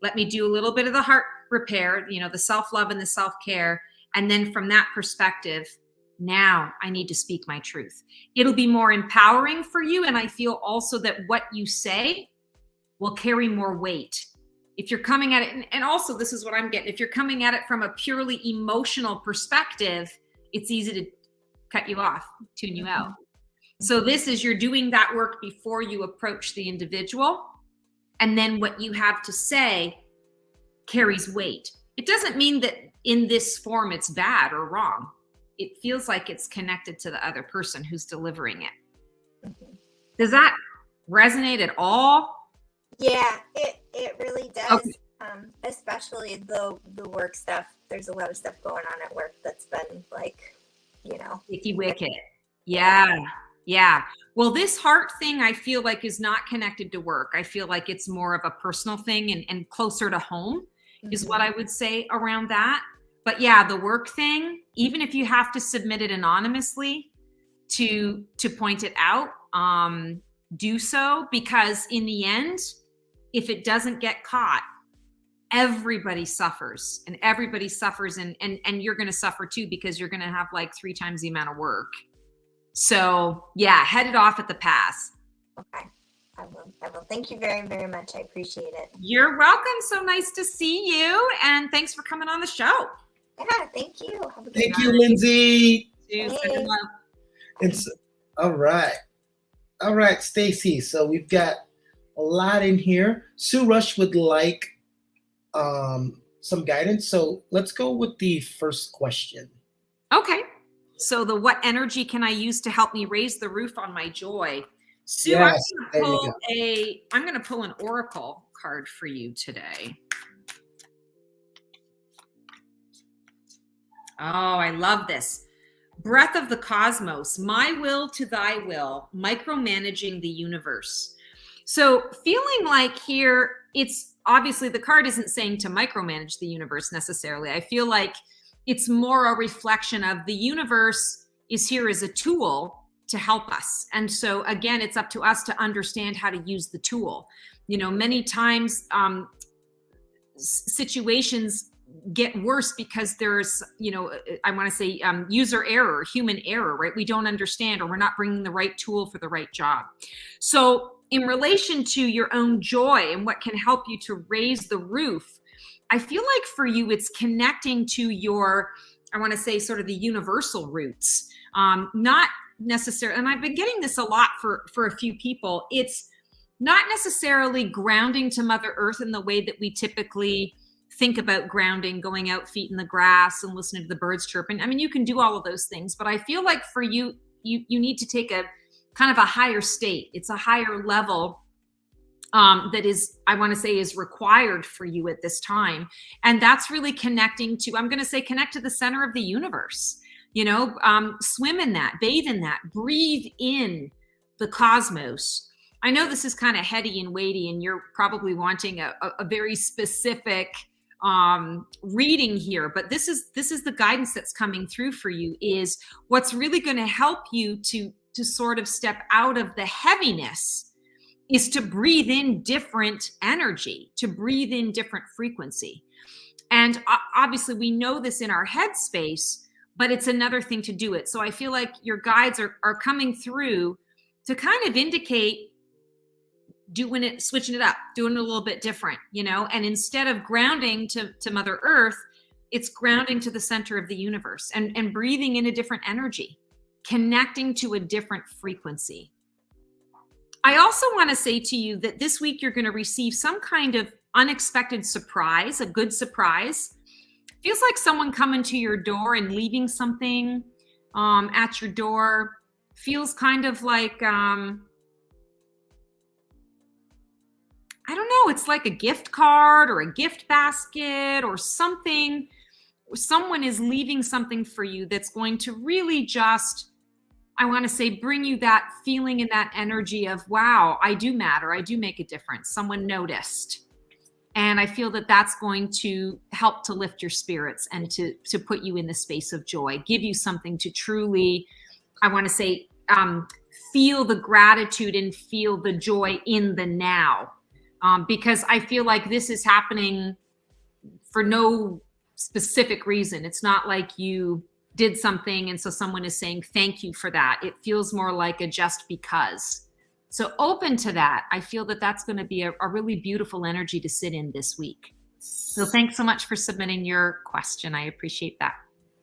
[SPEAKER 1] Let me do a little bit of the heart repair, the self-love and the self-care. And then from that perspective, now I need to speak my truth. It'll be more empowering for you. And I feel also that what you say will carry more weight. If you're coming at it, and also this is what I'm getting, if you're coming at it from a purely emotional perspective, it's easy to cut you off, tune you out. So this is, you're doing that work before you approach the individual. And then what you have to say carries weight. It doesn't mean that in this form it's bad or wrong. It feels like it's connected to the other person who's delivering it. Does that resonate at all?
[SPEAKER 3] Yeah, it really does.
[SPEAKER 1] Okay.
[SPEAKER 3] Especially the work stuff. There's a lot of stuff going on at work that's been
[SPEAKER 1] Icky wicket. Yeah. Well, this heart thing I feel like is not connected to work. I feel like it's more of a personal thing and closer to home is what I would say around that. But yeah, the work thing, even if you have to submit it anonymously to point it out, do so, because in the end, if it doesn't get caught, everybody suffers and you're going to suffer too, because you're going to have like 3 times the amount of work. So yeah, head it off at the pass.
[SPEAKER 3] Okay. I will. Thank you very, very much. I appreciate it.
[SPEAKER 1] You're welcome. So nice to see you. And thanks for coming on the show.
[SPEAKER 3] Yeah, thank you. Have a good
[SPEAKER 2] Thank
[SPEAKER 3] night.
[SPEAKER 2] you, Lindsay.
[SPEAKER 3] Hey.
[SPEAKER 2] It's all right. All right, Stacy. So we've got a lot in here. Sue Rush would like some guidance. So let's go with the first question.
[SPEAKER 1] Okay. So what energy can I use to help me raise the roof on my joy? Sue,
[SPEAKER 2] Yes,
[SPEAKER 1] I'm going to pull an oracle card for you today. Oh, I love this. Breath of the cosmos, my will to thy will, micromanaging the universe. So feeling like here, it's obviously the card isn't saying to micromanage the universe necessarily. I feel like it's more a reflection of the universe is here as a tool to help us. And so again, it's up to us to understand how to use the tool. Many times situations get worse because there's, I want to say user error, human error, right? We don't understand, or we're not bringing the right tool for the right job. So in relation to your own joy and what can help you to raise the roof, I feel like for you, it's connecting to your, I want to say sort of the universal roots, not necessarily, and I've been getting this a lot for a few people. It's not necessarily grounding to Mother Earth in the way that we typically think about grounding, going out feet in the grass and listening to the birds chirping. I mean, you can do all of those things, but I feel like for you, you need to take a kind of a higher state. It's a higher level that is, I want to say, is required for you at this time. And that's really connecting to, I'm going to say, connect to the center of the universe, swim in that, bathe in that, breathe in the cosmos. I know this is kind of heady and weighty, and you're probably wanting a very specific reading here, but this is the guidance that's coming through for you, is what's really going to help you to sort of step out of the heaviness is to breathe in different energy, to breathe in different frequency. And obviously we know this in our headspace, but it's another thing to do it. So I feel like your guides are coming through to kind of indicate switching it up, doing it a little bit different, and instead of grounding to Mother Earth, it's grounding to the center of the universe and breathing in a different energy, connecting to a different frequency. I also want to say to you that this week you're going to receive some kind of unexpected surprise, a good surprise. Feels like someone coming to your door and leaving something at your door. Feels kind of like, I don't know, it's like a gift card or a gift basket or something. Someone is leaving something for you that's going to really just, I want to say, bring you that feeling and that energy of, wow, I do matter. I do make a difference. Someone noticed. And I feel that that's going to help to lift your spirits and to put you in the space of joy, give you something to truly, I want to say, feel the gratitude and feel the joy in the now. Because I feel like this is happening for no specific reason. It's not like you did something and so someone is saying thank you for that. It feels more like a just because. So open to that. I feel that that's going to be a really beautiful energy to sit in this week. So thanks so much for submitting your question. I appreciate that.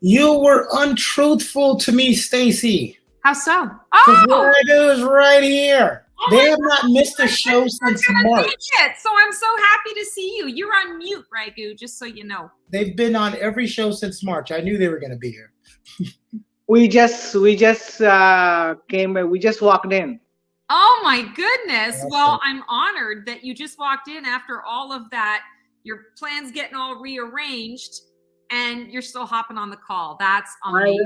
[SPEAKER 2] You were untruthful to me, Stacy.
[SPEAKER 1] How so?
[SPEAKER 2] Because what I do is right here. They have not missed a show since March.
[SPEAKER 1] So I'm so happy to see you. You're on mute, Raghu, just so you know.
[SPEAKER 2] They've been on every show since March. I knew they were going to be here.
[SPEAKER 4] We just came. We just walked in.
[SPEAKER 1] Oh my goodness.
[SPEAKER 2] Awesome.
[SPEAKER 1] Well, I'm honored that you just walked in after all of that. Your plans getting all rearranged and you're still hopping on the call. That's amazing.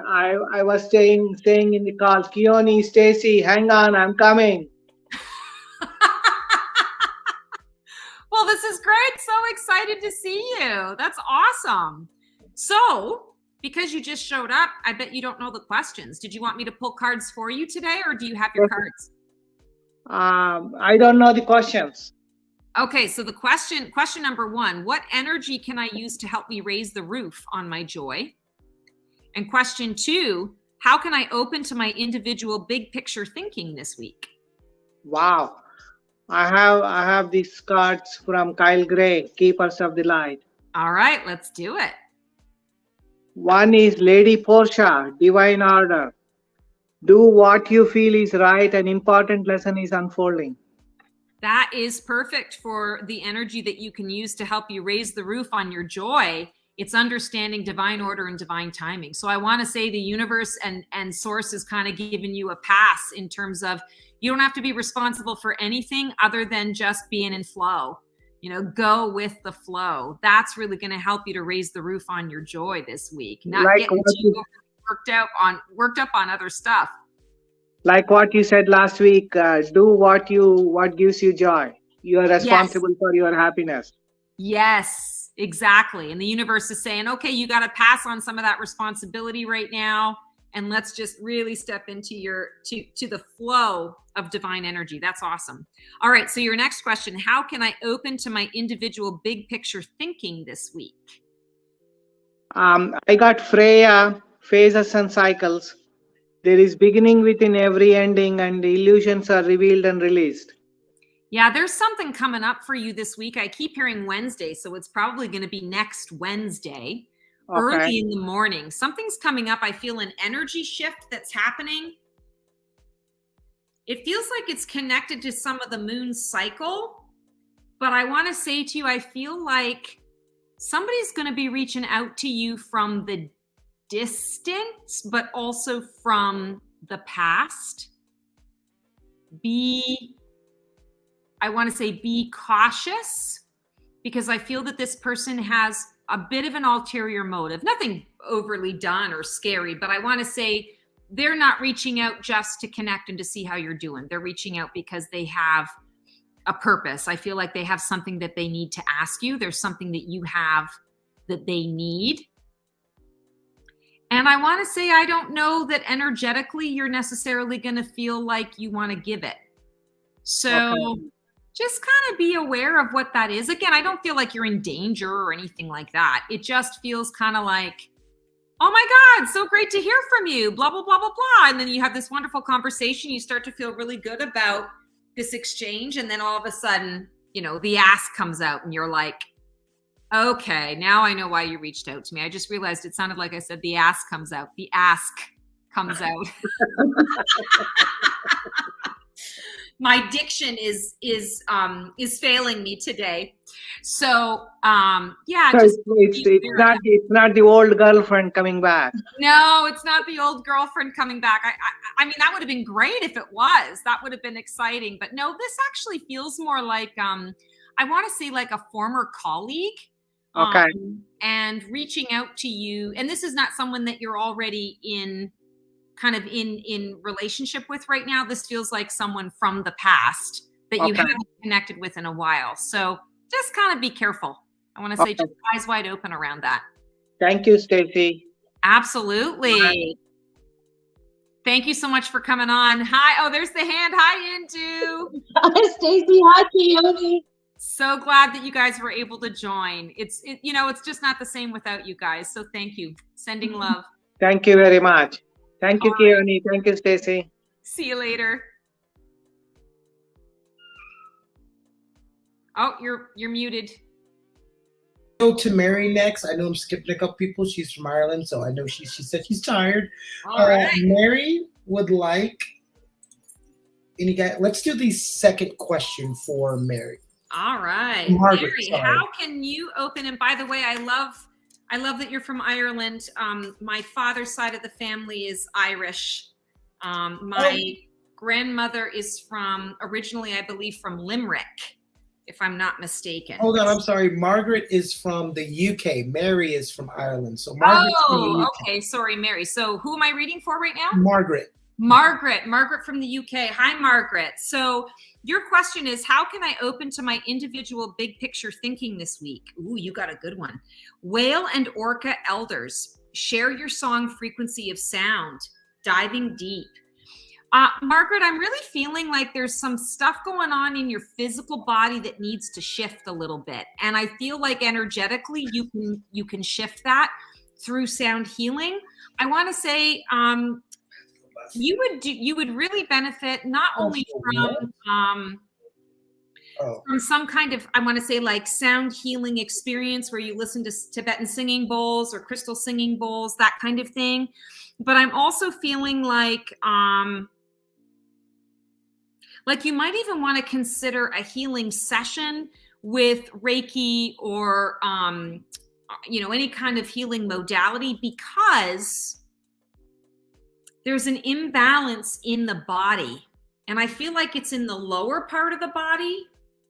[SPEAKER 4] I was saying in the call, Keone, Stacy, hang on, I'm coming.
[SPEAKER 1] Well, this is great. So excited to see you. That's awesome. So, because you just showed up, I bet you don't know the questions. Did you want me to pull cards for you today, or do you have your cards?
[SPEAKER 4] I don't know the questions.
[SPEAKER 1] Okay, so the question number 1, what energy can I use to help me raise the roof on my joy? And question 2, how can I open to my individual big picture thinking this week?
[SPEAKER 4] Wow. I have these cards from Kyle Gray, Keepers of the Light.
[SPEAKER 1] All right, let's do it.
[SPEAKER 4] One is Lady Portia, Divine Order. Do what you feel is right, an important lesson is unfolding.
[SPEAKER 1] That is perfect for the energy that you can use to help you raise the roof on your joy. It's understanding divine order and divine timing. So I want to say the universe and source is kind of giving you a pass in terms of you don't have to be responsible for anything other than just being in flow. You know, go with the flow. That's really going to help you to raise the roof on your joy this week. Not
[SPEAKER 4] like
[SPEAKER 1] getting too worked up on other stuff.
[SPEAKER 4] Like what you said last week, do what gives you joy. You are responsible for your happiness.
[SPEAKER 1] Yes, exactly. And the universe is saying, okay, you got to pass on some of that responsibility right now. And let's just really step into to the flow of divine energy. That's awesome. All right. So your next question, how can I open to my individual big picture thinking this week?
[SPEAKER 4] I got Freya, phases and cycles. There is beginning within every ending, and the illusions are revealed and released.
[SPEAKER 1] Yeah, there's something coming up for you this week. I keep hearing Wednesday, so it's probably going to be next Wednesday, early in the morning. Something's coming up. I feel an energy shift that's happening. It feels like it's connected to some of the moon's cycle, but I want to say to you, I feel like somebody's going to be reaching out to you from the distance, but also from the past. Be cautious, because I feel that this person has a bit of an ulterior motive. Nothing overly done or scary, but I want to say they're not reaching out just to connect and to see how you're doing. They're reaching out because they have a purpose. I feel like they have something that they need to ask you. There's something that you have that they need. And I want to say, I don't know that energetically you're necessarily going to feel like you want to give it. So just kind of be aware of what that is. Again, I don't feel like you're in danger or anything like that. It just feels kind of like, oh my God, so great to hear from you, blah, blah, blah, blah, blah. And then you have this wonderful conversation. You start to feel really good about this exchange. And then all of a sudden, you know, the ask comes out and you're like, Okay, now I know why you reached out to me. I just realized it sounded like I said the ass comes out. The ask comes out. My diction is failing me today. So yeah,
[SPEAKER 4] So
[SPEAKER 1] just
[SPEAKER 4] it's not the old girlfriend coming back.
[SPEAKER 1] no, it's not the old girlfriend coming back. I mean, that would have been great if it was. That would have been exciting. But no, this actually feels more like I want to say like a former colleague.
[SPEAKER 4] Okay.
[SPEAKER 1] And reaching out to you, and this is not someone that you're already in relationship with right now. This feels like someone from the past that you haven't connected with in a while. So just kind of be careful. I want to say just eyes wide open around that.
[SPEAKER 4] Thank you, Stacy.
[SPEAKER 1] Absolutely.
[SPEAKER 4] Bye.
[SPEAKER 1] Thank you so much for coming on. Hi. Oh, there's the hand. Hi, Indu.
[SPEAKER 5] Hi, Stacy. Hi, Keone.
[SPEAKER 1] So glad that you guys were able to join. It's just not the same without you guys. So thank you. Sending love.
[SPEAKER 4] Thank you very much. Thank you, Keone. Thank you, Stacy.
[SPEAKER 1] See you later. Oh, you're muted.
[SPEAKER 2] Go to Mary next. I know I'm skipping a couple people. She's from Ireland, so I know she said she's tired.
[SPEAKER 1] All right.
[SPEAKER 2] Mary would like any guy. Let's do the second question for Mary.
[SPEAKER 1] All right,
[SPEAKER 2] Margaret,
[SPEAKER 1] Mary, how can you open? And by the way, I love that you're from Ireland. My father's side of the family is Irish. My grandmother is originally, I believe, from Limerick, if I'm not mistaken.
[SPEAKER 2] Hold on, I'm sorry. Margaret is from the UK. Mary is from Ireland. So Margaret's from the UK.
[SPEAKER 1] Okay. Sorry, Mary. So who am I reading for right now?
[SPEAKER 2] Margaret
[SPEAKER 1] from the UK. Hi, Margaret. So your question is, how can I open to my individual big picture thinking this week? Ooh, you got a good one. Whale and Orca elders, share your song frequency of sound, diving deep. Margaret, I'm really feeling like there's some stuff going on in your physical body that needs to shift a little bit. And I feel like energetically you can shift that through sound healing. I want to say you would really benefit not only from some kind of, I want to say, like sound healing experience where you listen to Tibetan singing bowls or crystal singing bowls, that kind of thing. But I'm also feeling like you might even want to consider a healing session with Reiki or any kind of healing modality, because there's an imbalance in the body. And I feel like it's in the lower part of the body.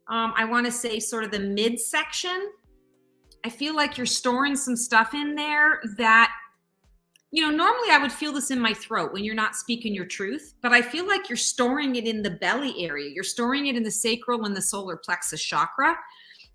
[SPEAKER 1] I want to say sort of the midsection. I feel like you're storing some stuff in there that, normally I would feel this in my throat when you're not speaking your truth, but I feel like you're storing it in the belly area. You're storing it in the sacral and the solar plexus chakra.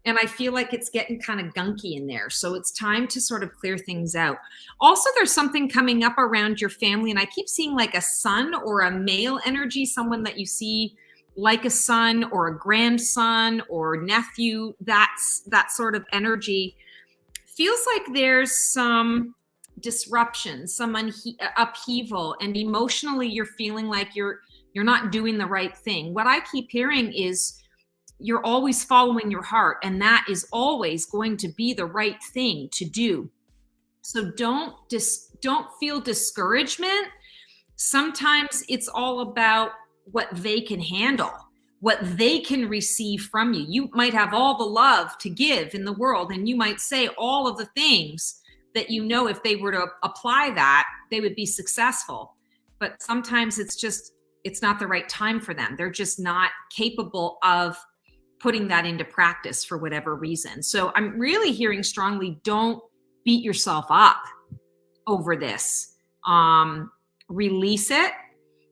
[SPEAKER 1] And I feel like it's getting kind of gunky in there. So it's time to sort of clear things out. Also, there's something coming up around your family. And I keep seeing like a son or a male energy, someone that you see like a son or a grandson or nephew. That sort of energy feels like there's some disruption, some upheaval. And emotionally, you're feeling like you're not doing the right thing. What I keep hearing is, you're always following your heart, and that is always going to be the right thing to do. So don't feel discouragement. Sometimes it's all about what they can handle, what they can receive from you. You might have all the love to give in the world, and you might say all of the things that if they were to apply that, they would be successful. But sometimes it's not the right time for them. They're just not capable of putting that into practice for whatever reason. So I'm really hearing strongly, don't beat yourself up over this. Release it.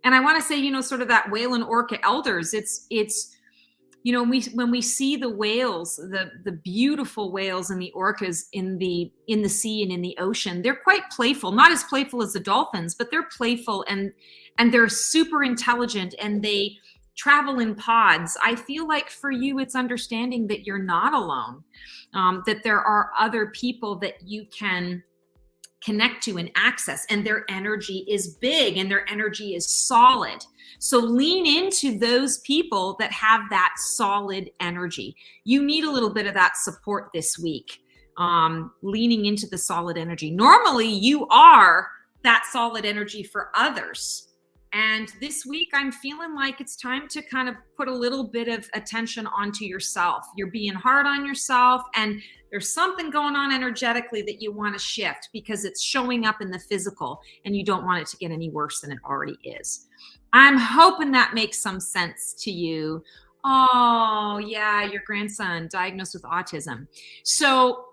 [SPEAKER 1] And I want to say, sort of that whale and orca elders, it's when we see the whales, the beautiful whales and the orcas in the sea and in the ocean, they're quite playful, not as playful as the dolphins, but they're playful and they're super intelligent, and they travel in pods. I feel like for you, it's understanding that you're not alone, that there are other people that you can connect to and access, and their energy is big and their energy is solid. So lean into those people that have that solid energy. You need a little bit of that support this week. leaning into the solid energy. Normally you are that solid energy for others. And this week I'm feeling like it's time to kind of put a little bit of attention onto yourself. You're being hard on yourself, and there's something going on energetically that you want to shift because it's showing up in the physical and you don't want it to get any worse than it already is. I'm hoping that makes some sense to you. Oh yeah, your grandson diagnosed with autism. So,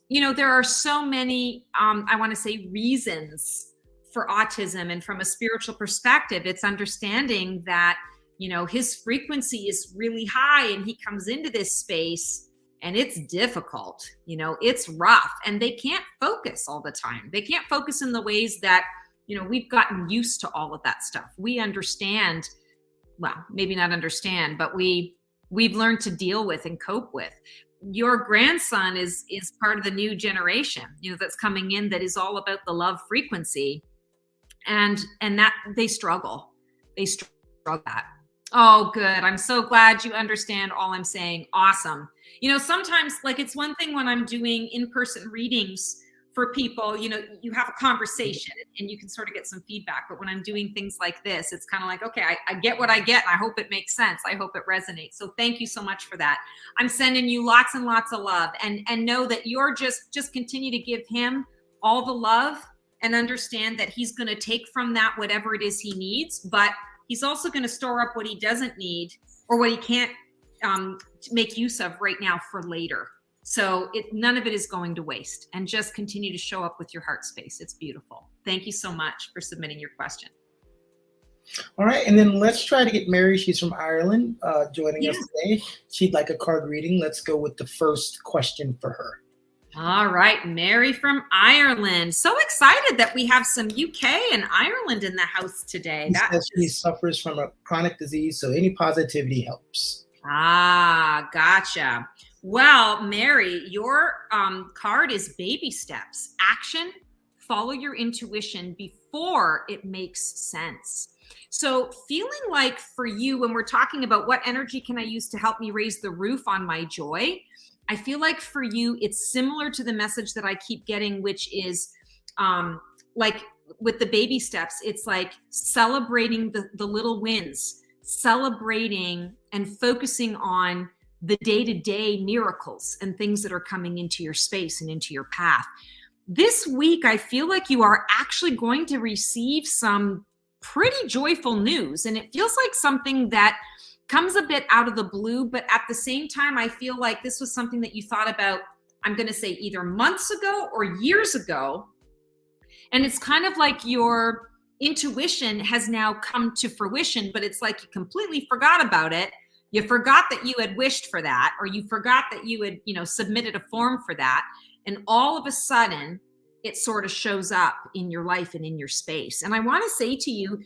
[SPEAKER 1] you know, there are so many, I want to say, reasons for autism. And from a spiritual perspective, it's understanding that, you know, his frequency is really high and he comes into this space and it's difficult, you know, it's rough, and they can't focus all the time. They can't focus in the ways that, you know, we've gotten used to all of that stuff. We understand, well, maybe not understand, but we've learned to deal with and cope with. Your grandson is part of the new generation, you know, that's coming in, that is all about the love frequency. And that they struggle that. Oh, good. I'm so glad you understand all I'm saying. Awesome. You know, sometimes, like, it's one thing when I'm doing in-person readings for people, you know, you have a conversation and you can sort of get some feedback. But when I'm doing things like this, it's kind of like, okay, I get what I get. And I hope it makes sense. I hope it resonates. So thank you so much for that. I'm sending you lots and lots of love, and know that you're just continue to give him all the love, and understand that he's going to take from that whatever it is he needs, but he's also going to store up what he doesn't need or what he can't make use of right now for later. So none of it is going to waste, and just continue to show up with your heart space. It's beautiful. Thank you so much for submitting your question.
[SPEAKER 2] All right, and then let's try to get Mary. She's from Ireland, joining us today. She'd like a card reading. Let's go with the first question for her.
[SPEAKER 1] All right, Mary from Ireland. So excited that we have some UK and Ireland in the house today.
[SPEAKER 2] She suffers from a chronic disease, so any positivity helps.
[SPEAKER 1] Ah, gotcha. Well, Mary, your card is baby steps. Action, follow your intuition before it makes sense. So feeling like for you, when we're talking about what energy can I use to help me raise the roof on my joy, I feel like for you, it's similar to the message that I keep getting, which is like with the baby steps, it's like celebrating the little wins, celebrating and focusing on the day-to-day miracles and things that are coming into your space and into your path. This week, I feel like you are actually going to receive some pretty joyful news, and it feels like something that comes a bit out of the blue, but at the same time, I feel like this was something that you thought about, I'm going to say either months ago or years ago. And it's kind of like your intuition has now come to fruition, but it's like you completely forgot about it. You forgot that you had wished for that, or you forgot that you had, you know, submitted a form for that. And all of a sudden, it sort of shows up in your life and in your space. And I want to say to you,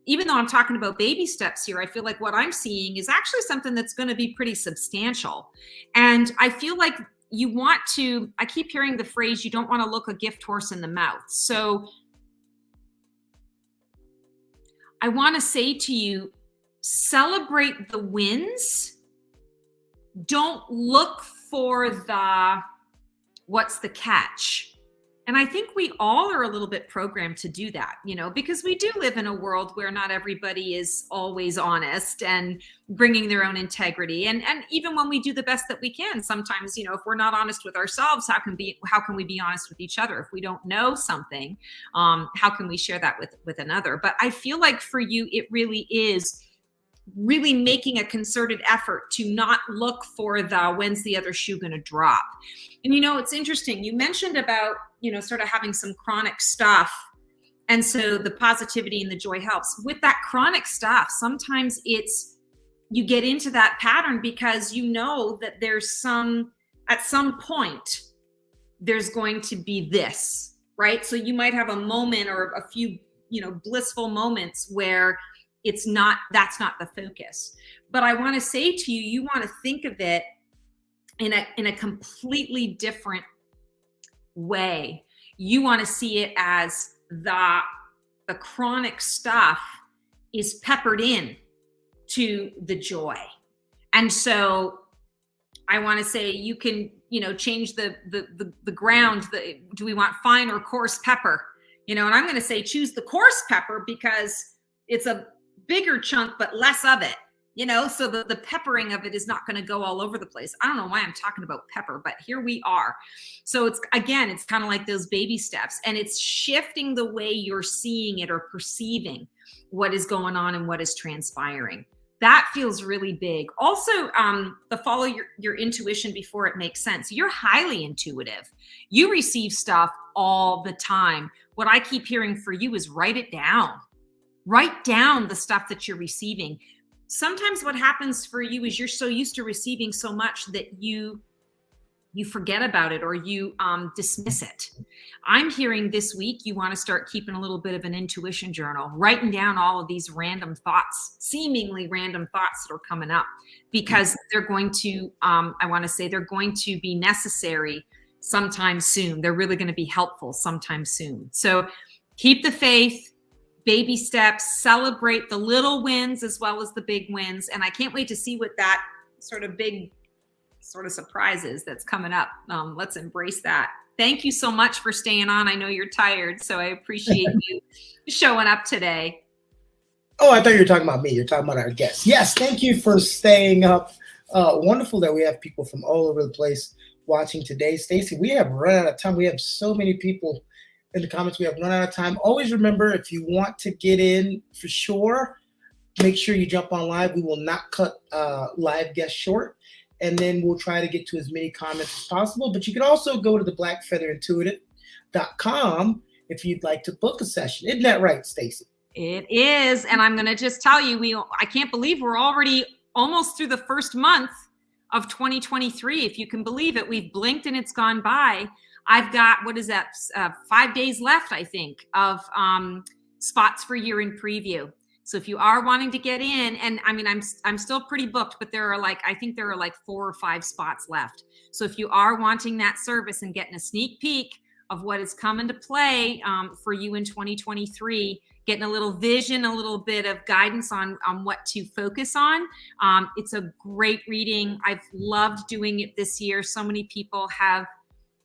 [SPEAKER 1] even though I'm talking about baby steps here, I feel like what I'm seeing is actually something that's going to be pretty substantial. And I feel like you want to, I keep hearing the phrase, you don't want to look a gift horse in the mouth. So I want to say to you, celebrate the wins. Don't look for what's the catch. And I think we all are a little bit programmed to do that, you know, because we do live in a world where not everybody is always honest and bringing their own integrity. And even when we do the best that we can, sometimes, you know, if we're not honest with ourselves, how can we be honest with each other? If we don't know something, how can we share that with another? But I feel like for you, it really is really making a concerted effort to not look for when's the other shoe going to drop. And, you know, it's interesting. You mentioned about, you know, sort of having some chronic stuff. And so the positivity and the joy helps. With that chronic stuff, sometimes you get into that pattern because you know that at some point, there's going to be this, right? So you might have a moment or a few, you know, blissful moments where that's not the focus. But I want to say to you, you want to think of it in a completely different way. You want to see it as the chronic stuff is peppered in to the joy. And so I want to say you can change the ground. Do we want fine or coarse pepper? And I'm going to say choose the coarse pepper because it's a bigger chunk, but less of it. So the peppering of it is not going to go all over the place. I don't know why I'm talking about pepper, but here we are. So it's kind of like those baby steps, and it's shifting the way you're seeing it or perceiving what is going on and what is transpiring. That feels really big. Also, the follow your intuition before it makes sense. You're highly intuitive. You receive stuff all the time. What I keep hearing for you is write it down. Write down the stuff that you're receiving. Sometimes what happens for you is you're so used to receiving so much that you forget about it or you dismiss it. I'm hearing this week you want to start keeping a little bit of an intuition journal, writing down all of these random thoughts, seemingly random thoughts that are coming up, because they're going to, they're going to be necessary sometime soon. They're really going to be helpful sometime soon. So keep the faith. Baby steps, celebrate the little wins as well as the big wins. And I can't wait to see what that big surprise is that's coming up. Let's embrace that. Thank you so much for staying on. I know you're tired, so I appreciate you showing up today.
[SPEAKER 2] Oh, I thought you were talking about me. You're talking about our guests. Yes, thank you for staying up. Wonderful that we have people from all over the place watching today. Stacy, we have run out of time. We have so many people in the comments. We have run out of time. Always remember, if you want to get in for sure, make sure you jump on live. We will not cut live guests short, and then we'll try to get to as many comments as possible. But you can also go to the blackfeatherintuitive.com if you'd like to book a session. Isn't that right, Stacy?
[SPEAKER 1] It is. And I'm going to just tell you, I can't believe we're already almost through the first month of 2023. If you can believe it, we've blinked and it's gone by. I've got, 5 days left, I think, of spots for year-end preview. So if you are wanting to get in, and I mean, I'm still pretty booked, but there are I think there are 4 or 5 spots left. So if you are wanting that service and getting a sneak peek of what is coming to play for you in 2023, getting a little vision, a little bit of guidance on what to focus on. It's a great reading. I've loved doing it this year. So many people have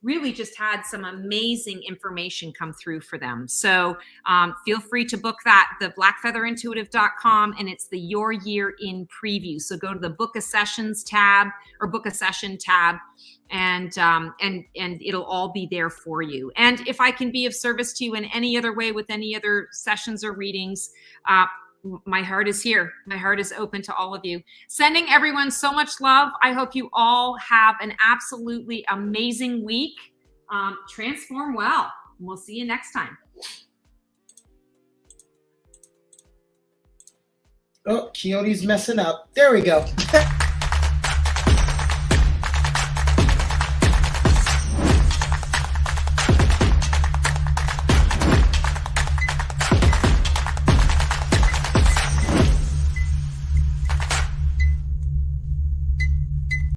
[SPEAKER 1] really just had some amazing information come through for them. So feel free to book that, the blackfeatherintuitive.com, and it's the Your Year in Preview. So go to the Book a Sessions tab or Book a Session tab, and it'll all be there for you. And if I can be of service to you in any other way with any other sessions or readings, my heart is here. My heart is open to all of you. Sending everyone so much love. I hope you all have an absolutely amazing week. Transform well. We'll see you next time.
[SPEAKER 2] Oh, Keone's messing up. There we go.